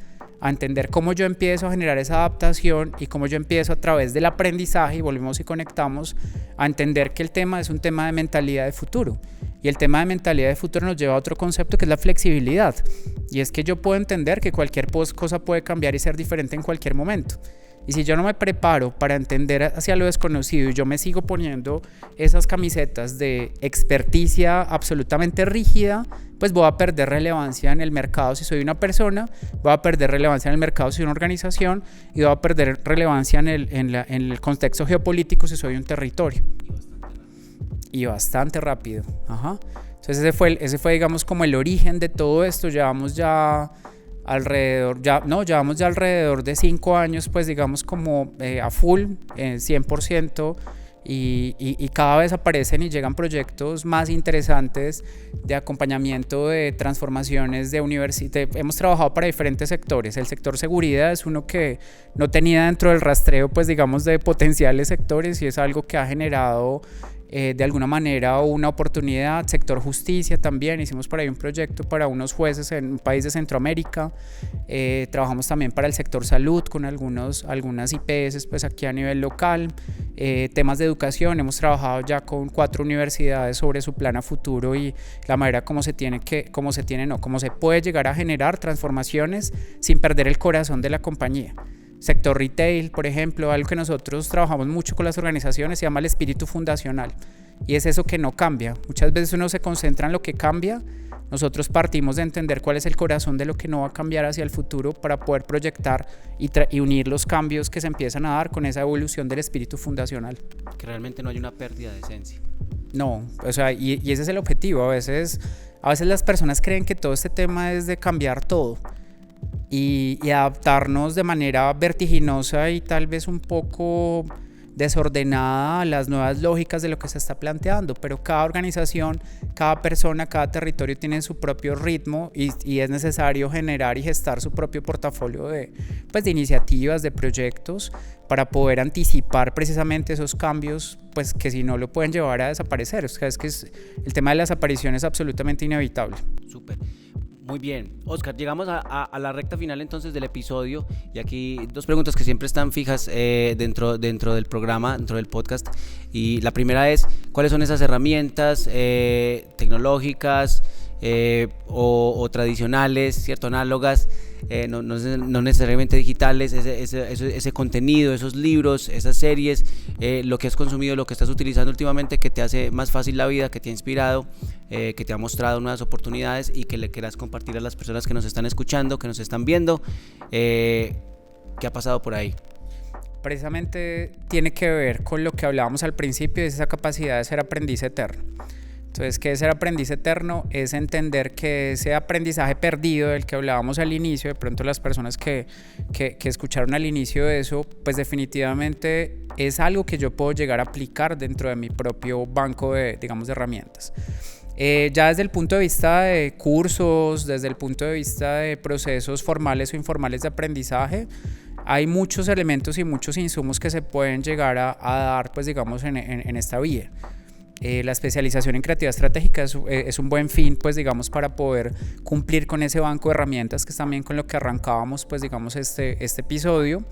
a entender cómo yo empiezo a generar esa adaptación y cómo yo empiezo a través del aprendizaje, y volvemos y conectamos, a entender que el tema es un tema de mentalidad de futuro. Y el tema de mentalidad de futuro nos lleva a otro concepto, que es la flexibilidad. Y es que yo puedo entender que cualquier cosa puede cambiar y ser diferente en cualquier momento. Y si yo no me preparo para entender hacia lo desconocido y yo me sigo poniendo esas camisetas de experticia absolutamente rígida, pues voy a perder relevancia en el mercado si soy una persona, voy a perder relevancia en el mercado si soy una organización y voy a perder relevancia en el contexto geopolítico si soy un territorio. Y bastante rápido. Ajá. Entonces ese fue digamos como el origen de todo esto. Llevamos ya alrededor de 5 años, pues digamos como a full, 100%, y cada vez aparecen y llegan proyectos más interesantes de acompañamiento de transformaciones de universidad. Hemos trabajado para diferentes sectores. El sector seguridad es uno que no tenía dentro del rastreo, pues digamos, de potenciales sectores, y es algo que ha generado de alguna manera una oportunidad. Sector justicia también, hicimos por ahí un proyecto para unos jueces en un país de Centroamérica. Trabajamos también para el sector salud con algunas IPS pues aquí a nivel local. Temas de educación, hemos trabajado ya con 4 universidades sobre su plan a futuro y la manera como se puede llegar a generar transformaciones sin perder el corazón de la compañía. Sector retail, por ejemplo, algo que nosotros trabajamos mucho con las organizaciones se llama el espíritu fundacional, y es eso que no cambia. Muchas veces uno se concentra en lo que cambia. Nosotros partimos de entender cuál es el corazón de lo que no va a cambiar hacia el futuro para poder proyectar y unir los cambios que se empiezan a dar con esa evolución del espíritu fundacional. Que realmente no hay una pérdida de esencia. No, o sea, y ese es el objetivo. A veces las personas creen que todo este tema es de cambiar todo y adaptarnos de manera vertiginosa y tal vez un poco desordenada a las nuevas lógicas de lo que se está planteando, pero cada organización, cada persona, cada territorio tiene su propio ritmo y es necesario generar y gestar su propio portafolio de iniciativas, de proyectos para poder anticipar precisamente esos cambios, pues que si no lo pueden llevar a desaparecer. O sea, el tema de la desaparición es absolutamente inevitable. Súper. Muy bien, Oscar, llegamos a la recta final entonces del episodio, y aquí 2 preguntas que siempre están fijas dentro del programa, dentro del podcast, y la primera es, ¿cuáles son esas herramientas tecnológicas o tradicionales, cierto, análogas, no necesariamente digitales, ese contenido, esos libros, esas series, lo que has consumido, lo que estás utilizando últimamente que te hace más fácil la vida, que te ha inspirado, que te ha mostrado nuevas oportunidades y que le quieras compartir a las personas que nos están escuchando, que nos están viendo? ¿Qué ha pasado por ahí? Precisamente tiene que ver con lo que hablábamos al principio, es esa capacidad de ser aprendiz eterno. Entonces, ¿qué es ser aprendiz eterno? Es entender que ese aprendizaje perdido del que hablábamos al inicio, de pronto las personas que escucharon al inicio de eso, pues definitivamente es algo que yo puedo llegar a aplicar dentro de mi propio banco de herramientas. Ya desde el punto de vista de cursos, desde el punto de vista de procesos formales o informales de aprendizaje, hay muchos elementos y muchos insumos que se pueden llegar a dar, pues digamos, en esta vía. La especialización en creatividad estratégica es un buen fin, pues digamos, para poder cumplir con ese banco de herramientas, que es también con lo que arrancábamos, pues digamos, este episodio.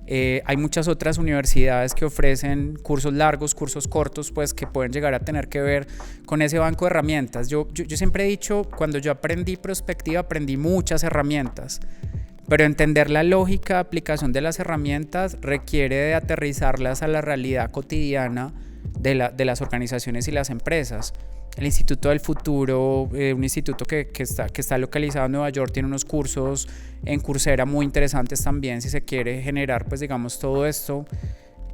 Hay muchas otras universidades que ofrecen cursos largos, cursos cortos, pues que pueden llegar a tener que ver con ese banco de herramientas. Yo siempre he dicho, cuando yo aprendí prospectiva, aprendí muchas herramientas, pero entender la lógica de aplicación de las herramientas requiere de aterrizarlas a la realidad cotidiana de las organizaciones y las empresas. El Instituto del Futuro, un instituto que está localizado en Nueva York, tiene unos cursos en Coursera muy interesantes también, si se quiere generar, pues digamos, todo esto.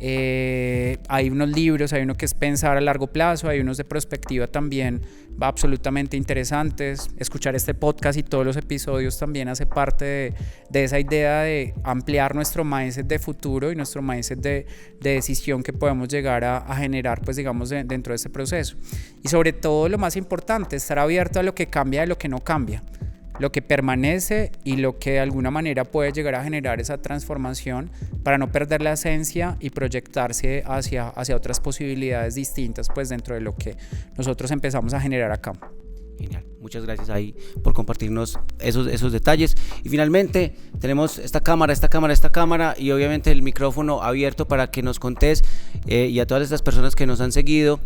Hay unos libros, hay uno que es pensar a largo plazo, hay unos de prospectiva también absolutamente interesantes. Escuchar este podcast y todos los episodios también hace parte de esa idea de ampliar nuestro mindset de futuro y nuestro mindset de decisión que podemos llegar a generar, pues digamos, dentro de este proceso. Y sobre todo, lo más importante, estar abierto a lo que cambia de lo que no cambia, lo que permanece y lo que de alguna manera puede llegar a generar esa transformación para no perder la esencia y proyectarse hacia otras posibilidades distintas, pues dentro de lo que nosotros empezamos a generar acá. Genial, muchas gracias ahí por compartirnos esos detalles. Y finalmente tenemos esta cámara y obviamente el micrófono abierto para que nos contés, y a todas estas personas que nos han seguido,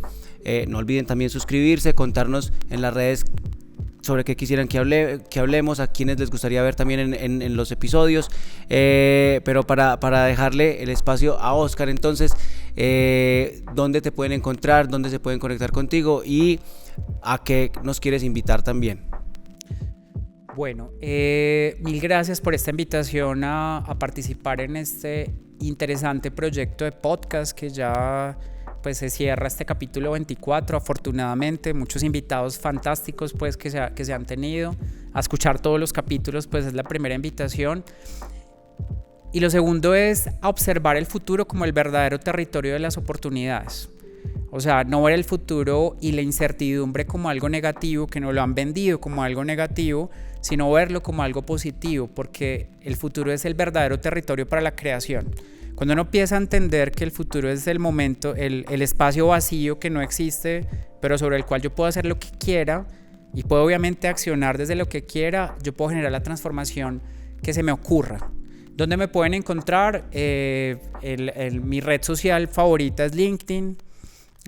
no olviden también suscribirse, contarnos en las redes sobre qué quisieran que hablemos, a quienes les gustaría ver también en los episodios, pero para dejarle el espacio a Oscar, entonces, ¿dónde te pueden encontrar, dónde se pueden conectar contigo y a qué nos quieres invitar también? Bueno, mil gracias por esta invitación a participar en este interesante proyecto de podcast que ya pues se cierra este capítulo 24, afortunadamente, muchos invitados fantásticos pues que se han tenido. A escuchar todos los capítulos pues es la primera invitación. Y lo segundo es a observar el futuro como el verdadero territorio de las oportunidades. O sea, no ver el futuro y la incertidumbre como algo negativo, que nos lo han vendido como algo negativo, sino verlo como algo positivo, porque el futuro es el verdadero territorio para la creación. Cuando uno empieza a entender que el futuro es el momento, el espacio vacío que no existe, pero sobre el cual yo puedo hacer lo que quiera y puedo obviamente accionar desde lo que quiera, yo puedo generar la transformación que se me ocurra. ¿Dónde me pueden encontrar? Mi red social favorita es LinkedIn.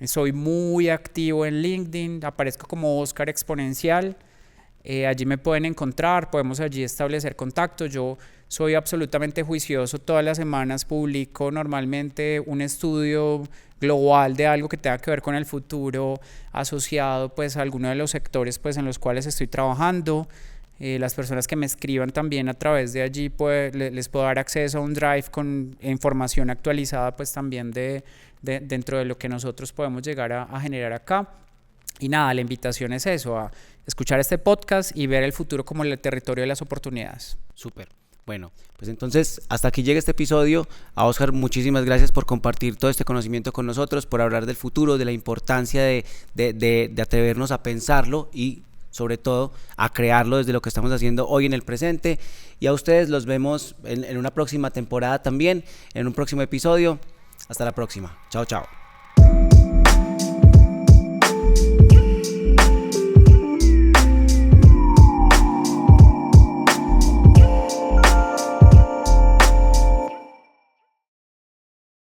Soy muy activo en LinkedIn, aparezco como Oscar Exponencial. Allí me pueden encontrar, podemos allí establecer contacto. Yo soy absolutamente juicioso, todas las semanas publico normalmente un estudio global de algo que tenga que ver con el futuro asociado pues a alguno de los sectores pues en los cuales estoy trabajando. Las personas que me escriban también a través de allí pues, les puedo dar acceso a un drive con información actualizada pues también dentro de lo que nosotros podemos llegar a generar acá. Y nada, la invitación es eso, a escuchar este podcast y ver el futuro como el territorio de las oportunidades. Súper. Bueno, pues entonces hasta aquí llega este episodio. A Oscar, muchísimas gracias por compartir todo este conocimiento con nosotros, por hablar del futuro, de la importancia de atrevernos a pensarlo y sobre todo a crearlo desde lo que estamos haciendo hoy en el presente. Y a ustedes los vemos en una próxima temporada también, en un próximo episodio. Hasta la próxima. Chao, chao.